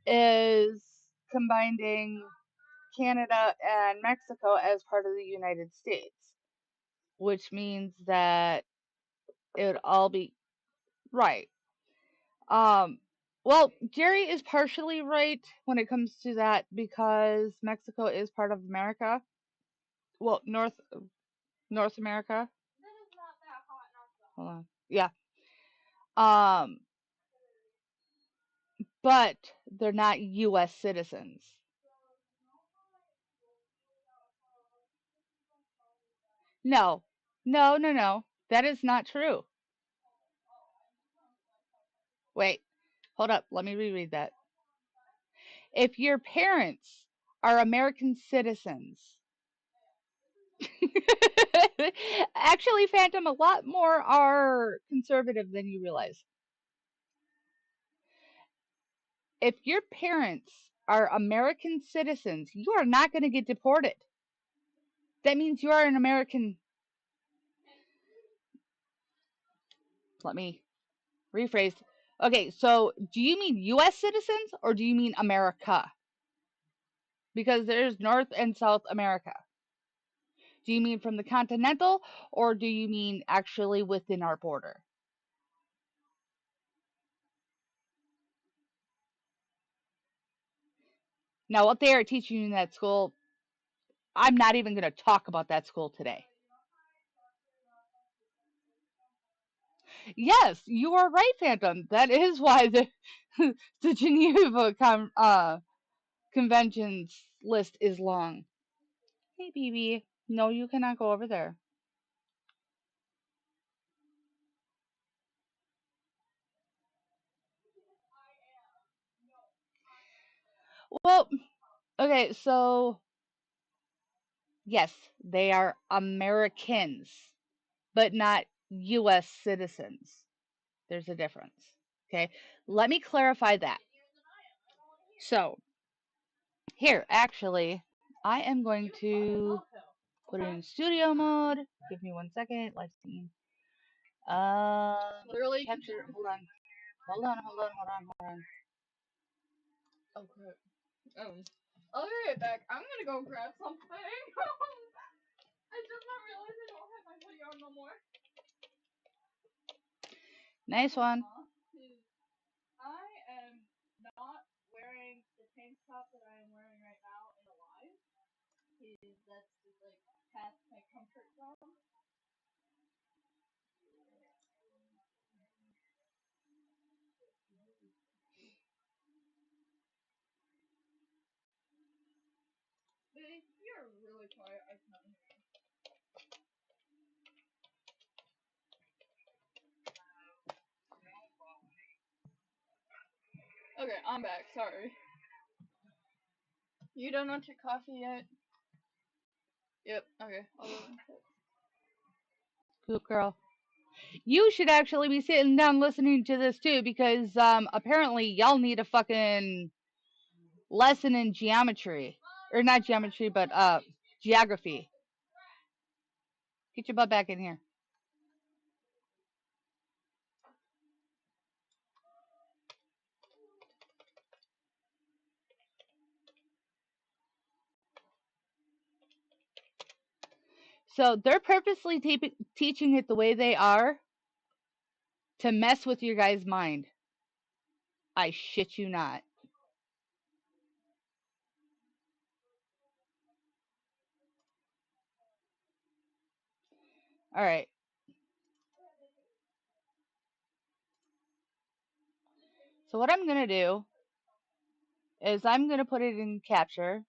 is combining Canada and Mexico as part of the United States, which means that it would all be right. Well, Jerry is partially right when it comes to that because Mexico is part of America. Well, North America. Hold on. Yeah. Um, but they're not U.S. citizens. No, no. That is not true. Wait, hold up. Let me reread that. If your parents are American citizens, actually, Phantom, a lot more are conservative than you realize. If your parents are American citizens, you are not going to get deported. That means you are an American. Let me rephrase. Okay, so do you mean U.S. citizens or do you mean America? Because there's North and South America. Do you mean from the continental or do you mean actually within our border? Now, what they are teaching you in that school, I'm not even going to talk about that school today. Yes, you are right, Phantom. That is why the the Geneva Conventions list is long. Hey, BB. No, you cannot go over there. Well, okay, so yes, they are Americans, but not U.S. citizens. There's a difference. Okay, let me clarify that. So, here, actually, I am going to put it in studio mode. Give me 1 second. Live scene. Literally Capture. Hold on. Hold on. Oh crap. I'll be right back. I'm gonna go grab something. I just not realized I don't have my hoodie on no more. Nice one. I am not wearing the tank top that I am wearing right now in the live. Because that's just like past my comfort zone. But if you're really quiet, I cannot hear you. Okay, I'm back. Sorry. You done want your coffee yet? Yep. Okay. I'll go. Good girl. You should actually be sitting down listening to this too, because apparently y'all need a fucking lesson in geometry, or not geometry, but geography. Get your butt back in here. So they're purposely teaching it the way they are to mess with your guys' mind. I shit you not. All right. So what I'm going to do is I'm going to put it in capture.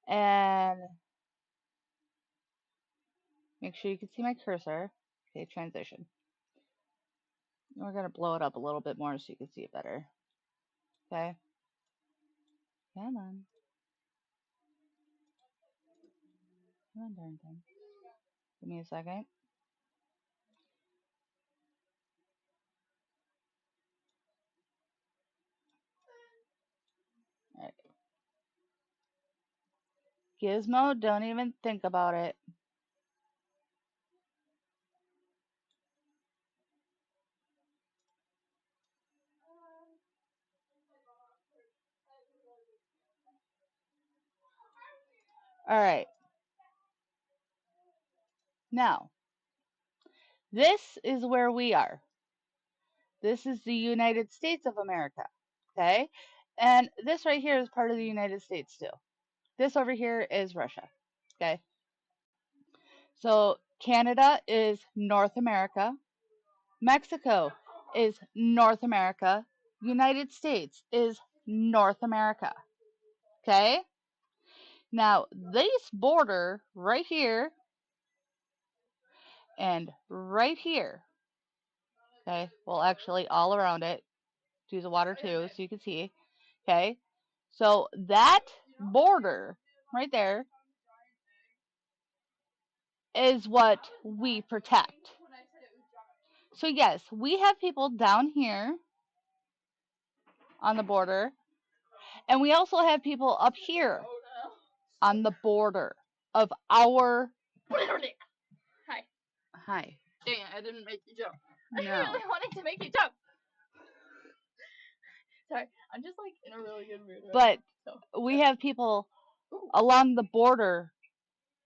And make sure you can see my cursor. Okay, transition. We're going to blow it up a little bit more so you can see it better. Okay. Come on. Come on, darn thing. Give me a second. All right. Gizmo, don't even think about it. All right. Now, this is where we are. This is the United States of America. Okay? And this right here is part of the United States too. This over here is Russia. Okay. So Canada is North America. Mexico is North America. United States is North America. Okay. Now this border right here and right here. Okay. Well, actually, all around it. Do the water too, so you can see. Okay. So that border right there is what we protect. So yes, we have people down here on the border, and we also have people up here on the border of our. Hi. Hi. Dang it, I didn't make you jump. No. I really wanted to make you jump. Sorry, I'm just like in a really good mood. But so. we have people along the border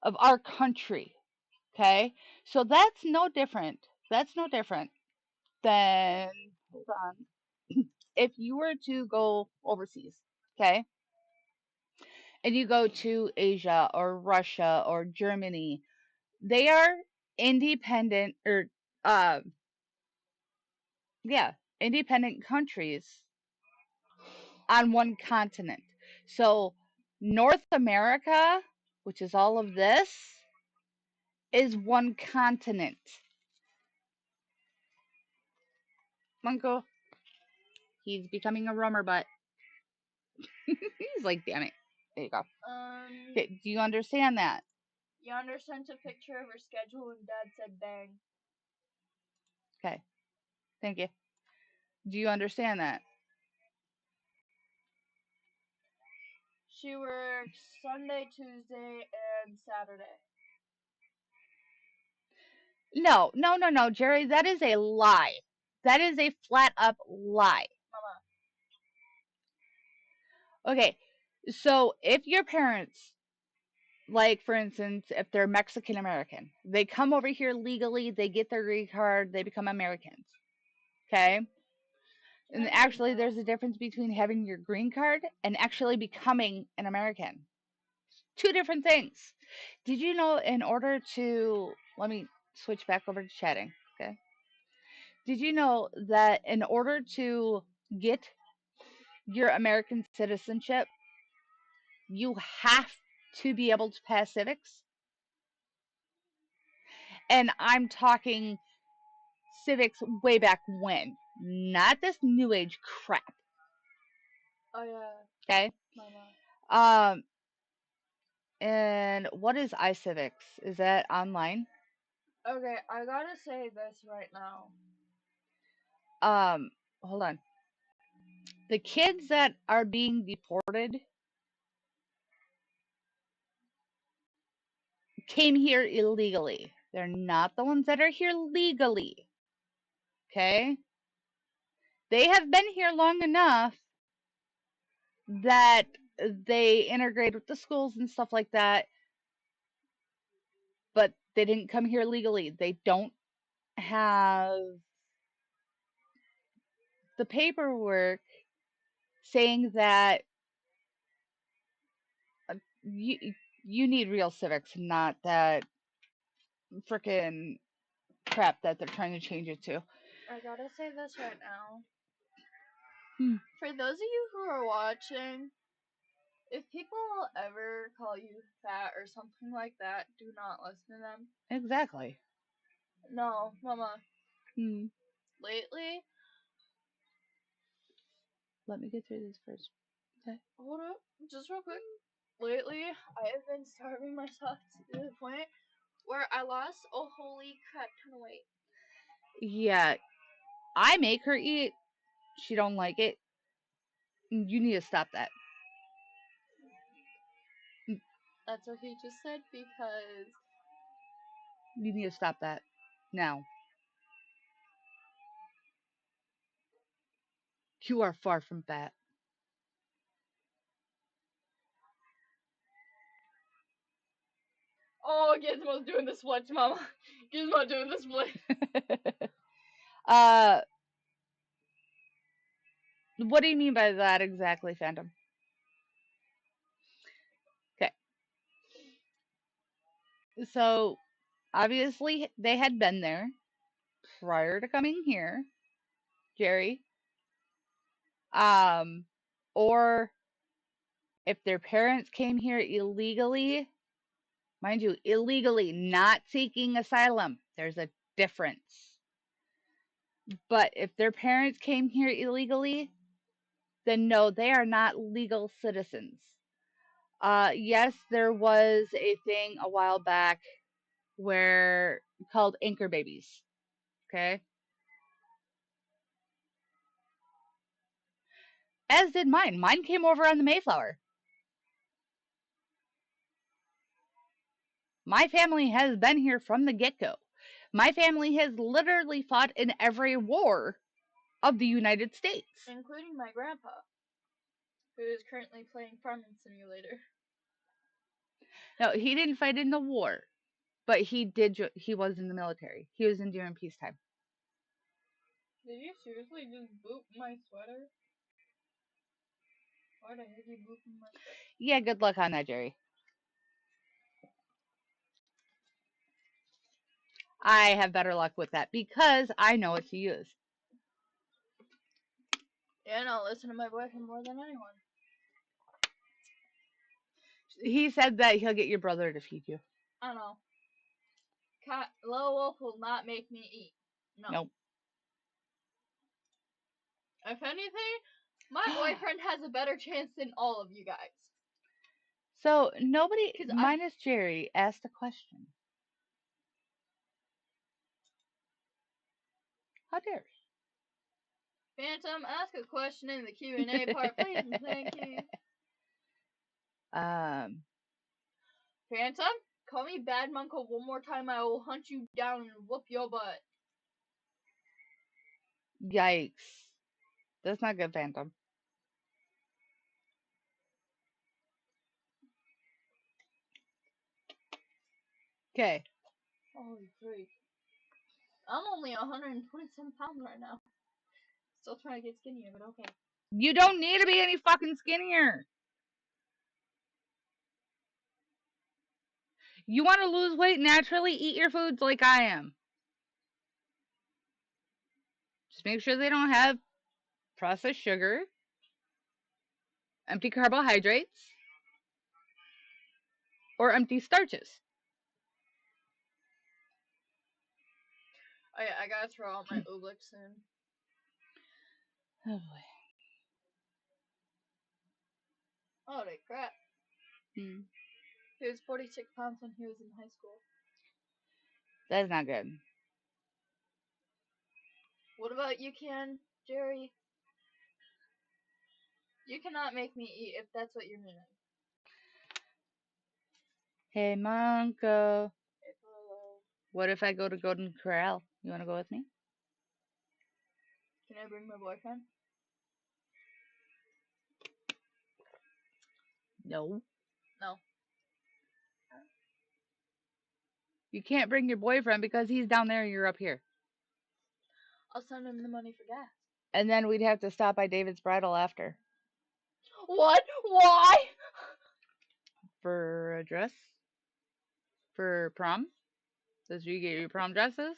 of our country. Okay? So that's no different. That's no different than, hold on, if you were to go overseas, okay? And you go to Asia or Russia or Germany, they are independent or uh yeah, independent countries on one continent. So North America, which is all of this, is one continent. Monko, he's becoming a rummer butt. He's like, damn it. There you go. Okay, do you understand that? Yonder sent a picture of her schedule and Dad said bang. Okay. Thank you. Do you understand that? She works Sunday, Tuesday, and Saturday. No, Jerry, that is a lie. That is a flat up lie. Mama. Okay, so if your parents, like for instance, if they're Mexican American, they come over here legally, they get their green card, they become Americans. Okay? And actually, there's a difference between having your green card and actually becoming an American. Two different things. Did you know in order to, let me switch back over to chatting, okay? Did you know that in order to get your American citizenship, you have to be able to pass civics? And I'm talking civics way back when, not this new age crap. Oh yeah. Okay. Mama. And what is iCivics? Is that online? Okay, I gotta say this right now. Hold on. The kids that are being deported came here illegally. They're not the ones that are here legally. Okay? They have been here long enough that they integrate with the schools and stuff like that, but they didn't come here legally. They don't have the paperwork saying that you need real civics, not that freaking crap that they're trying to change it to. I gotta say this right now. Hmm. For those of you who are watching, if people ever call you fat or something like that, do not listen to them. Exactly. No, Mama. Hmm. Lately, let me get through this first. Okay. Hold up, just real quick. Lately, I have been starving myself to the point where I lost a holy crap ton of weight. Yeah, I make her eat. She don't like it. You need to stop that. That's what he just said because you need to stop that now. You are far from fat. oh, Gizmo's doing the splits, Mama. Gizmo doing the split. What do you mean by that exactly, Phantom? Okay. So, obviously, they had been there prior to coming here, Jerry. Um, or if their parents came here illegally, mind you, illegally, not seeking asylum. There's a difference. But if their parents came here illegally, then no, they are not legal citizens. Yes, there was a thing a while back where called anchor babies. Okay. As did mine. Mine came over on the Mayflower. My family has been here from the get go. My family has literally fought in every war of the United States. Including my grandpa, who is currently playing Farming Simulator. No, he didn't fight in the war, but he did. He was in the military. He was in during peacetime. Did you seriously just boop my sweater? Why the heck you booping my sweater? Yeah, good luck on that, Jerry. I have better luck with that because I know what to use. Yeah, no, listen to my boyfriend more than anyone. He said that he'll get your brother to feed you. I know. Little Wolf will not make me eat. No. Nope. If anything, my boyfriend has a better chance than all of you guys. So nobody, minus Jerry, asked a question. How dare? Phantom, ask a question in the Q&A part, please and thank you. Phantom, call me Bad Monko one more time, I will hunt you down and whoop your butt. Yikes. That's not good, Phantom. Okay. Holy freak. I'm only 127 pounds right now. Still trying to get skinnier, but okay. You don't need to be any fucking skinnier. You want to lose weight naturally? Eat your foods like I am. Just make sure they don't have processed sugar, empty carbohydrates, or empty starches. Oh yeah, I gotta throw out my Oblix soon. Oh boy. Holy crap. He was 46 pounds when he was in high school. That's not good. What about you, Jerry? You cannot make me eat if that's what you're meaning. Hey, Monko. What if I go to Golden Corral? You want to go with me? Can I bring my boyfriend? No. No. You can't bring your boyfriend because he's down there and you're up here. I'll send him the money for gas. And then we'd have to stop by David's Bridal after. What? Why? For a dress? For prom? Does you get your prom dresses?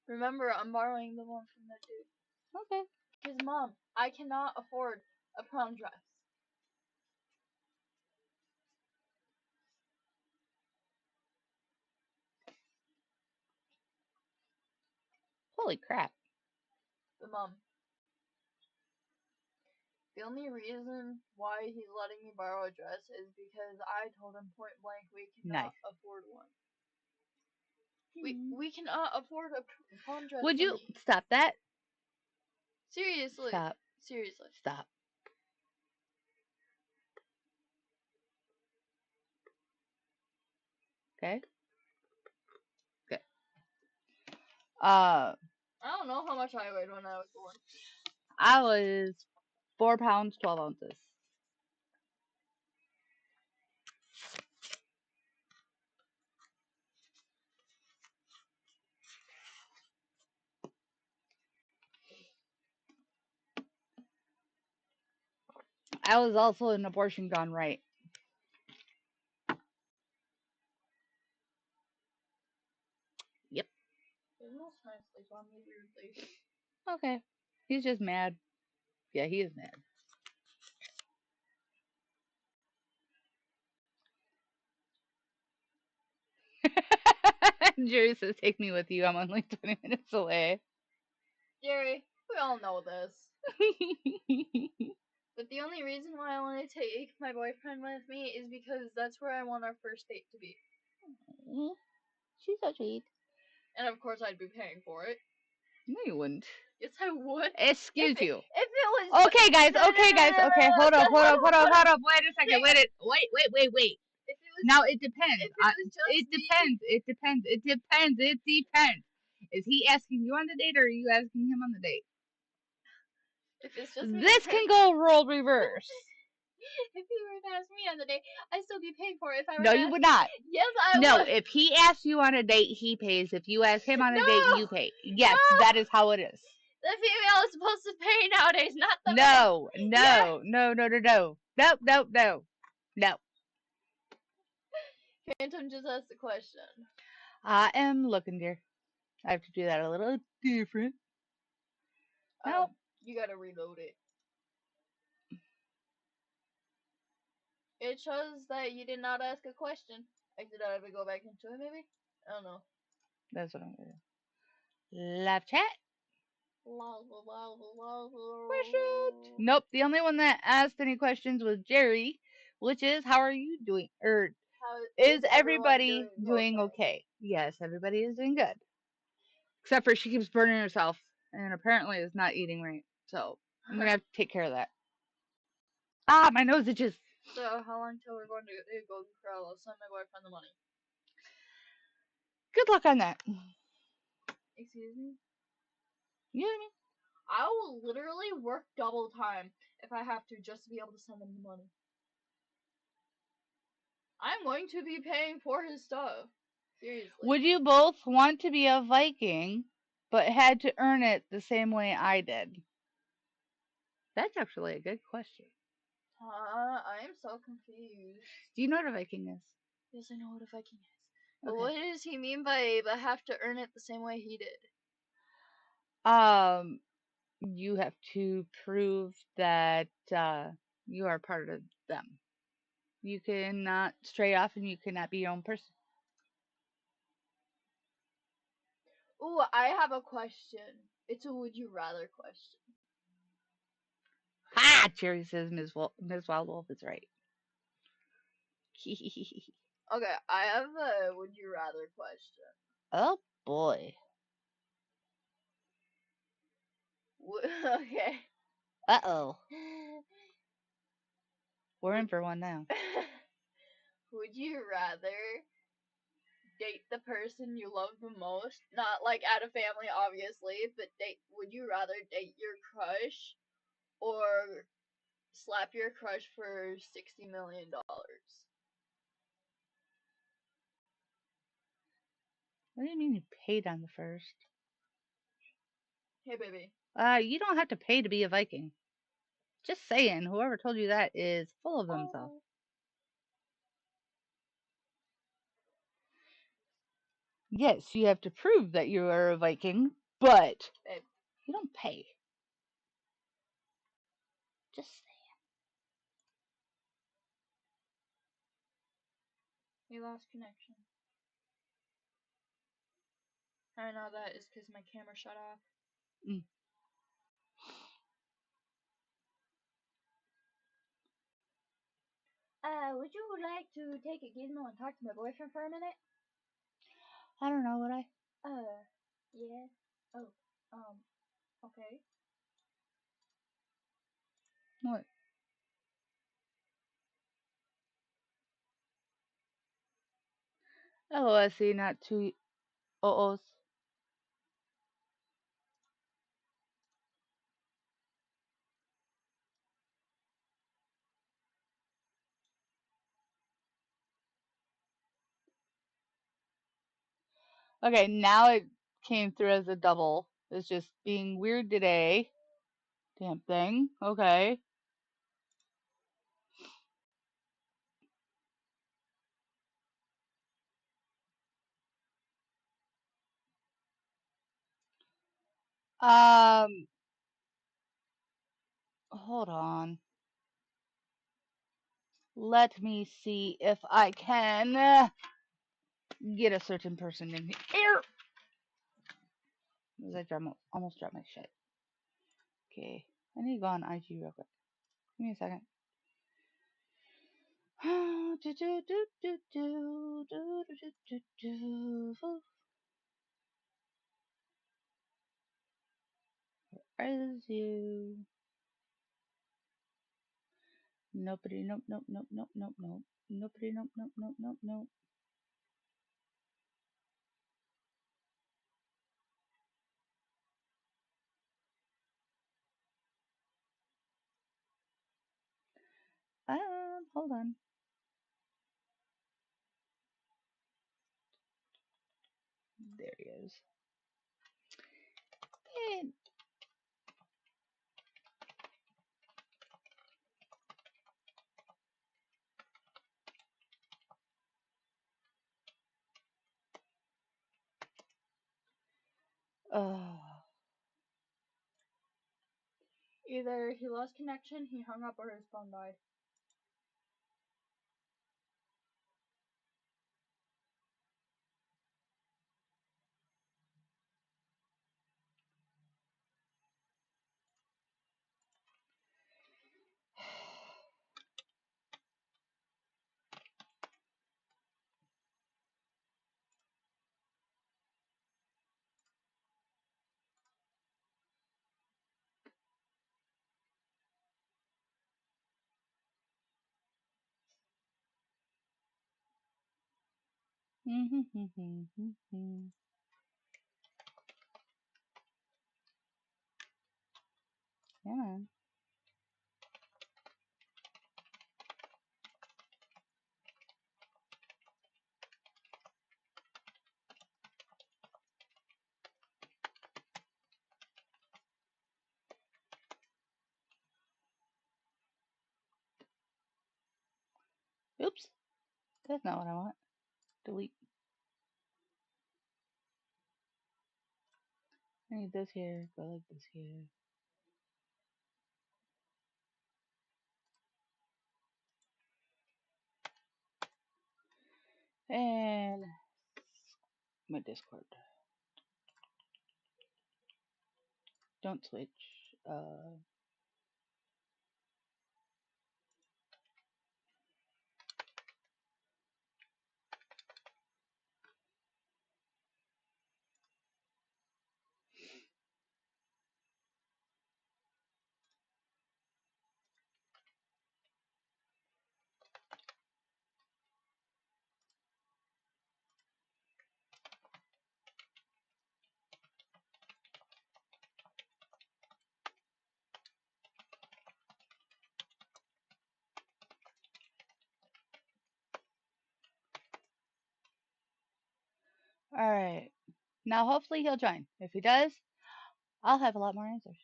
Remember, I'm borrowing the one from that dude. Okay. His mom, I cannot afford a prom dress. Holy crap. The mom. The only reason why he's letting me borrow a dress is because I told him point blank we cannot afford one. We cannot afford a prom dress. Would you stop that? Seriously. Stop. Seriously. Stop. Okay. Okay. I don't know how much I weighed when I was born. I was 4 pounds, 12 ounces. I was also an abortion gone right. Yep. It smells nicely, so I'm weirdly. Okay. He's just mad. Yeah, he is mad. Jerry says, take me with you. I'm only 20 minutes away. Jerry, we all know this. But the only reason why I want to take my boyfriend with me is because that's where I want our first date to be. She's so sweet. And of course, I'd be paying for it. No, you wouldn't. Yes, I would. Excuse you. If it was. Okay, guys. Okay, guys. Okay, hold up. Wait a second. Wait. If it was, Now it depends. If it was just It depends. Is he asking you on the date or are you asking him on the date? If it's just me, This can go role reverse. If he were to ask me on the date, I'd still be paying for it. If I were No, to you ask, would not. Yes, I No, would. if he asks you on a date, he pays. If you ask him on a date, you pay. Yes, No. that is how it is. The female is supposed to pay nowadays, not the man. No. Yeah. No. Phantom just asked the question. I am looking, dear. I have to do that a little different. No. You gotta reload it. It shows that you did not ask a question. Exit out of it, go back into it, maybe? I don't know. That's what I'm going to do. Live chat. Question. Nope. The only one that asked any questions was Jerry, which is, how are you doing? Or is everybody doing okay? Yes, everybody is doing good. Except for she keeps burning herself and apparently is not eating right. So I'm going to have to take care of that. Ah, my nose itches. So, how long till we're going to Golden Corral? I'll send my boyfriend the money. Good luck on that. Excuse me? You know what I mean? I will literally work double time if I have to just to be able to send him the money. I'm going to be paying for his stuff. Seriously. Would you both want to be a Viking, but had to earn it the same way I did? That's actually a good question. I am so confused. Do you know what a Viking is? Yes, I know what a Viking is. But what does he mean by have to earn it the same way he did? You have to prove that you are part of them. You cannot stray off and you cannot be your own person. Ooh, I have a question. It's a would you rather question. Ha! Jerry says Mrz-Wild-Wolf is right. Okay, I have a would you rather question. Oh boy. Okay. Uh-oh. We're in for one now. Would you rather date the person you love the most? Not like out of family, obviously, but would you rather date your crush or slap your crush for $60 million? What do you mean you paid on the first? Hey, baby. You don't have to pay to be a Viking. Just saying, whoever told you that is full of themselves. Yes, you have to prove that you are a Viking, but Babe. You don't pay. Just saying. We lost connection. I know that is because my camera shut off. Would you like to take a gizmo and talk to my boyfriend for a minute? I don't know, would I? Yeah. Oh, okay. What? Oh, I see, not two oh-ohs. Okay, now it came through as a double. It's just being weird today. Damn thing. Okay. Hold on. Let me see if I can get a certain person in here. As I almost dropped my shit. Okay, I need to go on IG real quick. Give me a second. Where is you? Nobody, nope, nope, nope, nope, nope, nope. Nobody, nope, nope, nope, nope, nope. Hold on. There he is. And, Either he lost connection, he hung up, or his phone died. come on. Oops. That's not what I want. Delete. I need this here. Go like this here. And my Discord. Don't switch. Alright. Now hopefully he'll join. If he does, I'll have a lot more answers.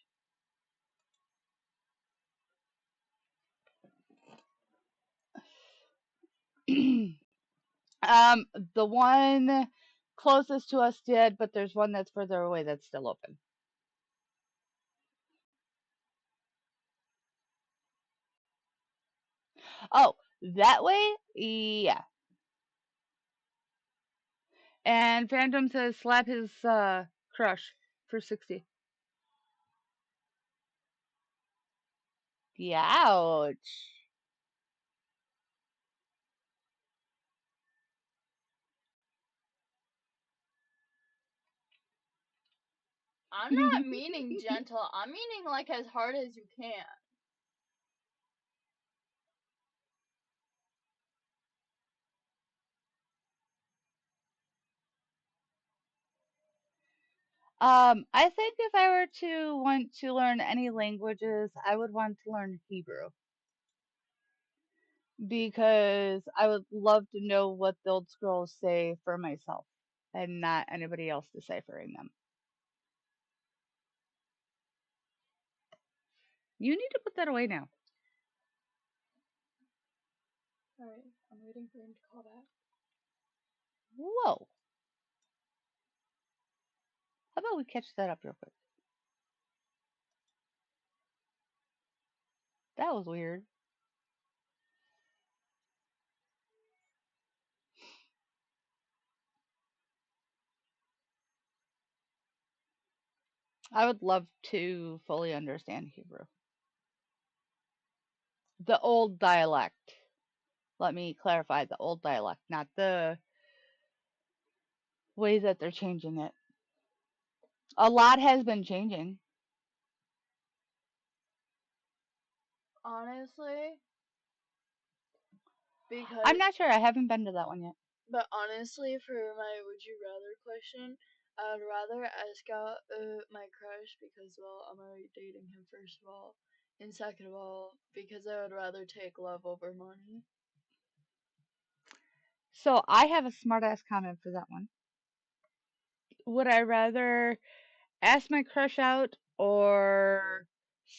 The one closest to us did, but there's one that's further away that's still open. Oh, that way? Yeah. And Phantom says slap his crush for 60. Ouch. I'm not meaning gentle. I'm meaning like as hard as you can. I think if I were to want to learn any languages, I would want to learn Hebrew. Because I would love to know what the old scrolls say for myself and not anybody else deciphering them. You need to put that away now. Alright, I'm waiting for him to call back. Whoa. How about we catch that up real quick? That was weird. I would love to fully understand Hebrew. The old dialect. Let me clarify the old dialect, not the way that they're changing it. A lot has been changing. Honestly, because I'm not sure. I haven't been to that one yet. But honestly, for my would you rather question, I would rather ask out my crush because, well, I'm already dating him, first of all. And second of all, because I would rather take love over money. So I have a smart ass comment for that one. Would I rather ask my crush out or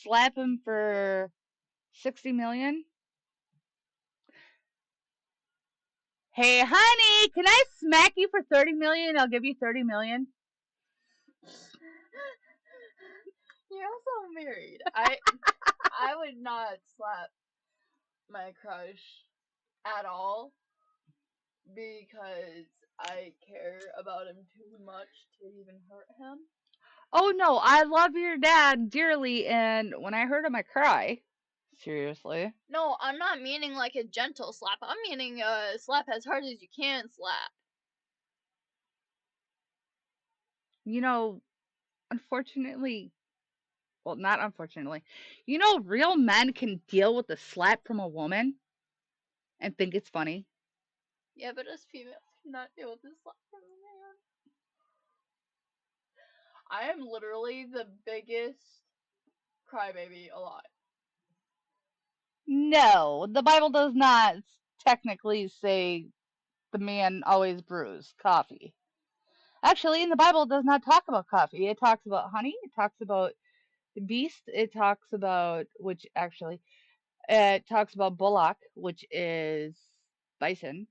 slap him for 60 million? Hey, honey, can I smack you for 30 million? I'll give you 30 million. You're also married. I would not slap my crush at all because I care about him too much to even hurt him. Oh no, I love your dad dearly, and when I heard him, I cry. Seriously. No, I'm not meaning like a gentle slap. I'm meaning slap as hard as you can slap. You know, unfortunately, well, not unfortunately, real men can deal with a slap from a woman and think it's funny. Yeah, but us females cannot deal with this slap from a man. I am literally the biggest crybaby alive. No, the Bible does not technically say the man always brews coffee. Actually, in the Bible, it does not talk about coffee. It talks about honey. It talks about the beast. It talks about, which actually, it talks about bullock, which is bison.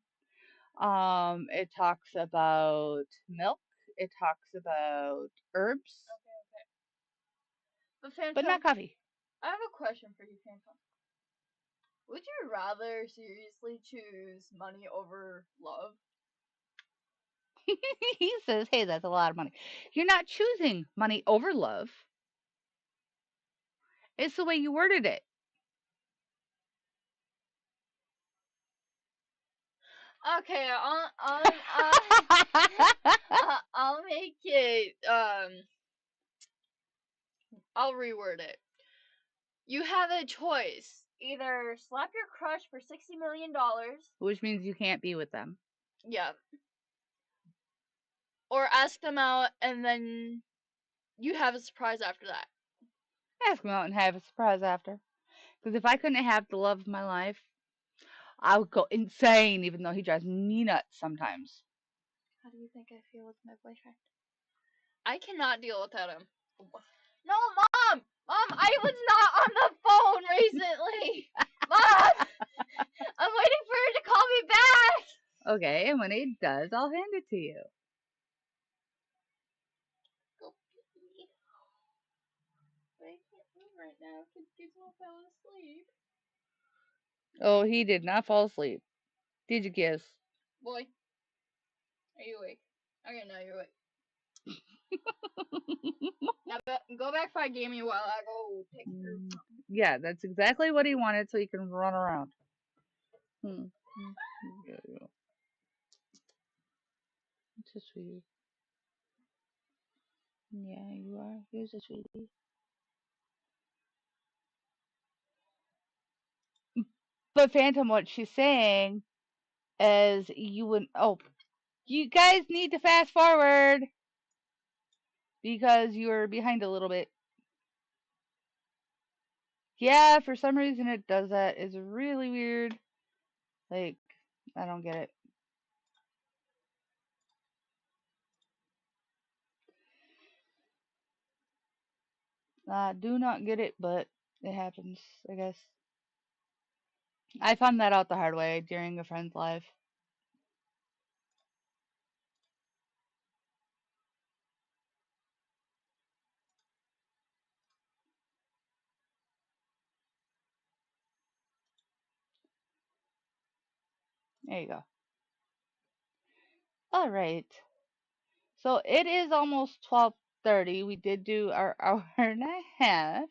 It talks about milk. It talks about herbs, Okay. But but not Phantom, coffee. I have a question for you, Phantom. Would you rather seriously choose money over love? He says, hey, that's a lot of money. You're not choosing money over love. It's the way you worded it. Okay, I'll make it. I'll reword it. You have a choice: either slap your crush for $60 million. Which means you can't be with them. Yeah. Or ask them out and then you have a surprise after that. Ask him out and have a surprise after. Because if I couldn't have the love of my life, I would go insane, even though he drives me nuts sometimes. How do you think I feel with my boyfriend? I cannot deal without him. No, Mom! Mom, I was not on the phone recently! Mom! I'm waiting for her to call me back! Okay, and when he does, I'll hand it to you. Go pee. But I can't move right now because Gizmo fell asleep. Oh, he did not fall asleep. Did you kiss? Boy, are you awake? Okay, now you're awake. Now go back find Gammy while I go take care of something. Yeah, that's exactly what he wanted so he can run around. Hmm. Yeah, yeah. It's a sweetie. Yeah, you are. You're a sweetie. But Phantom, what she's saying is you would. Oh, you guys need to fast forward because you're behind a little bit. Yeah, for some reason it does that. It's really weird. Like, I don't get it. I do not get it, but it happens, I guess. I found that out the hard way during a friend's live. There you go. All right. So it is almost 12:30. We did do our hour and a half.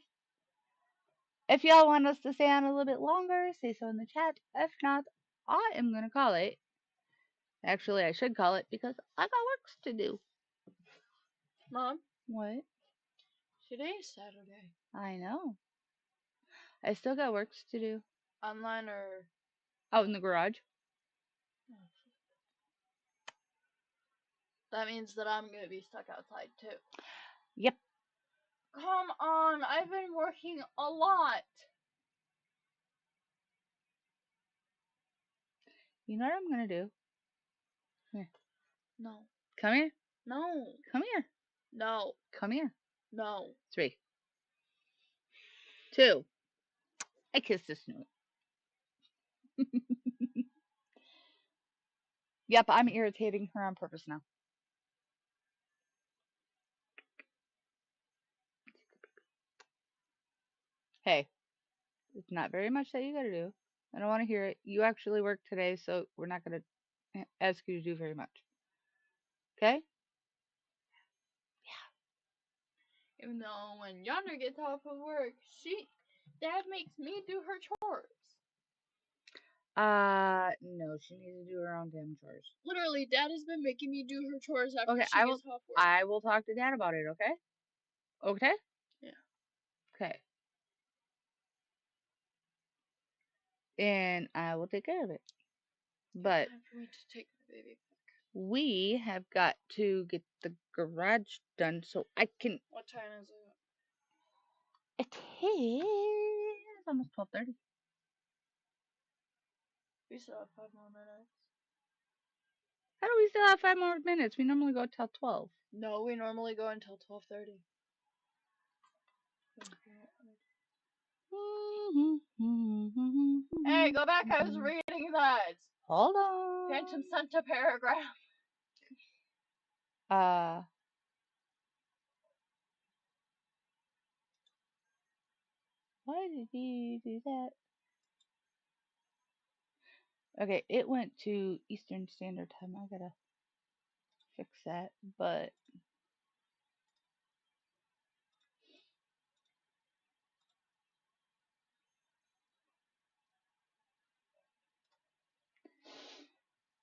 If y'all want us to stay on a little bit longer, say so in the chat. If not, I am going to call it. Actually, I should call it because I got works to do. Mom, What? today's Saturday. I know. I still got works to do. Online or Out in the garage. that means that I'm gonna be stuck outside too. Yep. Come on, I've been working a lot. You know what I'm going to do? Here. No. Come here. No. Come here. No. Come here. No. 3. 2. I kissed the snoot. Yep, I'm irritating her on purpose now. Hey, it's not very much that you gotta do. I don't want to hear it. You actually worked today, so we're not gonna ask you to do very much. Okay? Even though when Yonder gets off of work, Dad makes me do her chores. No, she needs to do her own damn chores. Literally, Dad has been making me do her chores after Okay, she gets off work. I will talk to Dad about it, okay? Okay? Yeah. Okay. And I will take care of it. But Time for me to take my baby back. we have got to get the garage done so I can. What time is it? It is almost 12:30. We still have 5 more minutes. How do we still have 5 more minutes? We normally go till 12. No, we normally go until 12:30. Hey, go back. I was reading that. Hold on. Phantom sent a paragraph. Why did you do that? Okay, it went to Eastern Standard Time. I gotta fix that, but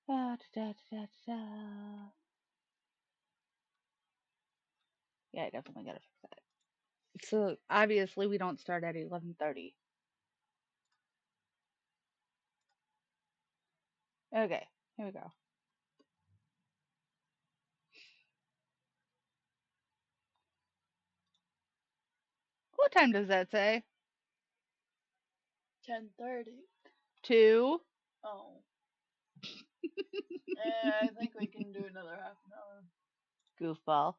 yeah, I definitely gotta fix that. So obviously we don't start at 11:30. Okay, here we go. What time does that say? 10:30. 2. Oh. I think we can do another half an hour. Goofball.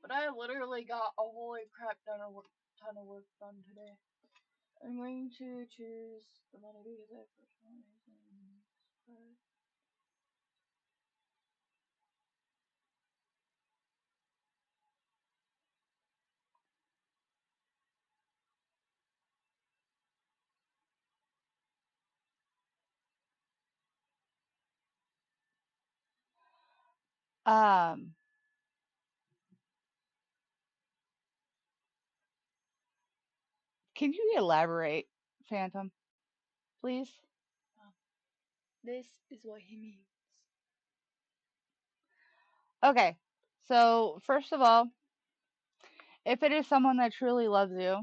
But I literally got a holy crap ton of work done today. I'm going to choose the money because I for some reason. Can you elaborate, Phantom, please? This is what he means. Okay, so first of all, if it is someone that truly loves you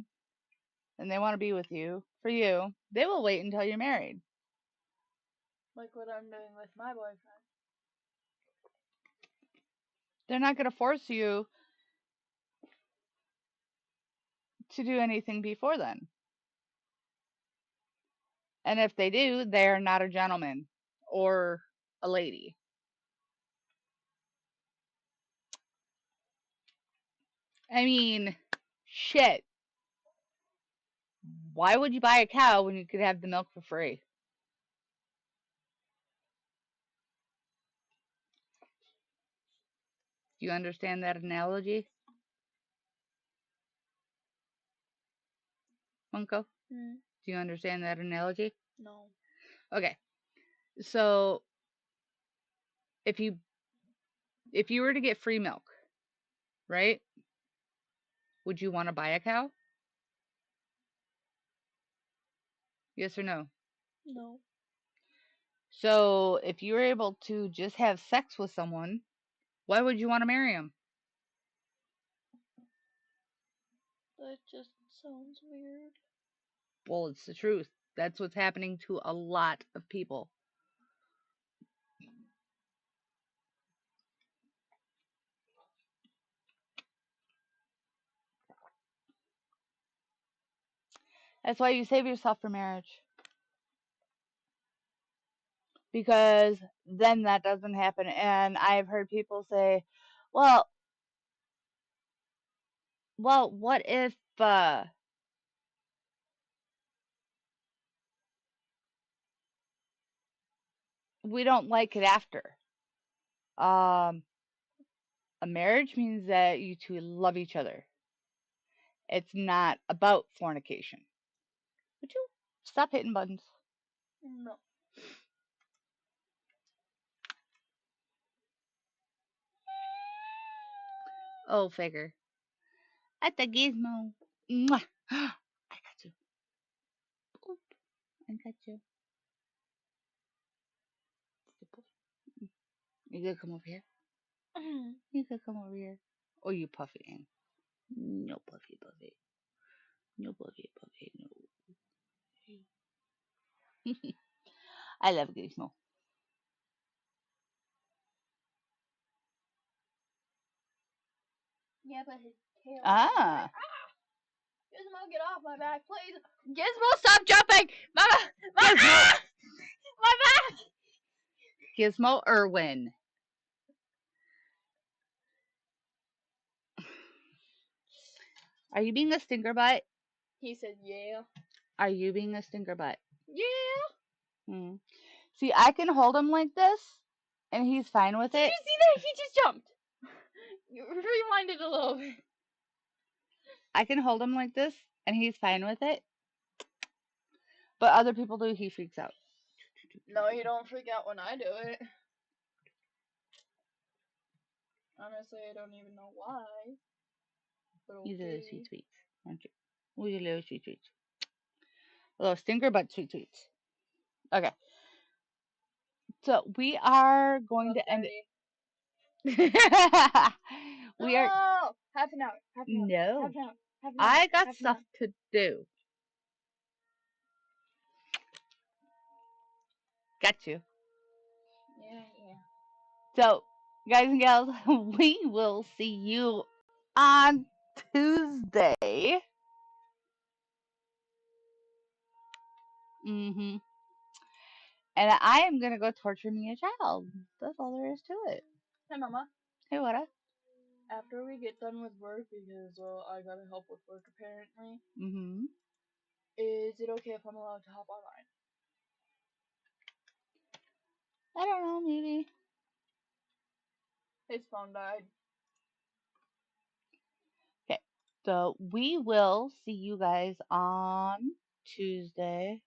and they want to be with you, for you, they will wait until you're married. Like what I'm doing with my boyfriend. They're not going to force you to do anything before then. And if they do, they are not a gentleman or a lady. I mean, shit. Why would you buy a cow when you could have the milk for free? Do you understand that analogy, Monko? Hmm. Do you understand that analogy? No. Okay. So if you were to get free milk, right? Would you want to buy a cow? Yes or no? No. So if you were able to just have sex with someone, why would you want to marry him? That just sounds weird. Well, it's the truth. That's what's happening to a lot of people. That's why you save yourself for marriage. Because then that doesn't happen. And I've heard people say, well, what if we don't like it after? A marriage means that you two love each other. It's not about fornication. Would you stop hitting buttons? No. Oh, figure. At the gizmo. Mwah. I got you. Oop. I got you. You gonna come over here? You could come over here. Or you puffy. No puffy. No puffy. No. I love Gizmo. Yeah, but his tail. Ah. Gizmo, get off my back, please. Gizmo, stop jumping! Mama! Gizmo. My back! Gizmo Irwin. Are you being a stinker butt? He said, yeah. Are you being a stinker butt? Yeah! See, I can hold him like this, and he's fine with Did it. you see that? He just jumped. You rewind it a little bit. I can hold him like this, and he's fine with it. But other people do, he freaks out. No, you don't freak out when I do it. Honestly, I don't even know why. But okay. He's a little sweet sweets, aren't you? Oh, you little sweet sweets. A little stinker butt sweet sweets. Okay. So we are going to end it. We are. No! Half an hour. No. Half an hour. I got stuff to do. Got you. Yeah. So, guys and gals, we will see you on Tuesday. And I am going to go torture me a child. That's all there is to it. Hey, Mama. Hey, what up? After we get done with work, because, well, I gotta help with work apparently, is it okay if I'm allowed to hop online? I don't know, maybe. His phone died. Okay, so we will see you guys on Tuesday.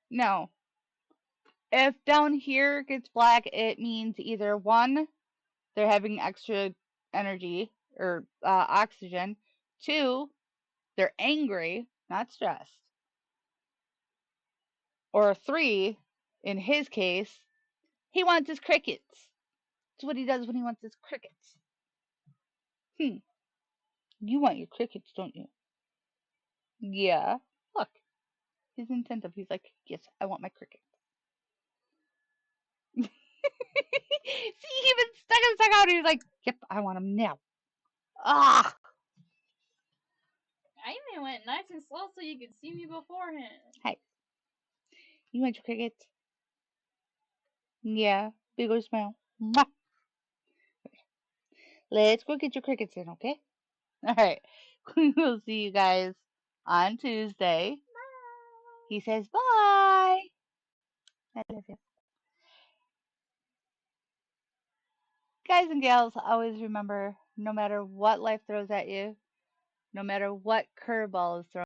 No. If down here gets black, it means either one, they're having extra energy or oxygen. Two, they're angry, not stressed. Or three, in his case, he wants his crickets. That's what he does when he wants his crickets. You want your crickets, don't you? Yeah. Look, he's attentive. He's like, yes, I want my crickets. See, he even stuck out. He's like, yep, I want them now. Ah. I even went nice and slow so you could see me beforehand. Hey, you want your crickets? Yeah, big old smile. Mwah. Let's go get your crickets in, okay? All right. We will see you guys on Tuesday. Bye. He says bye. I love you. Guys and gals, always remember, no matter what life throws at you, no matter what curveball is thrown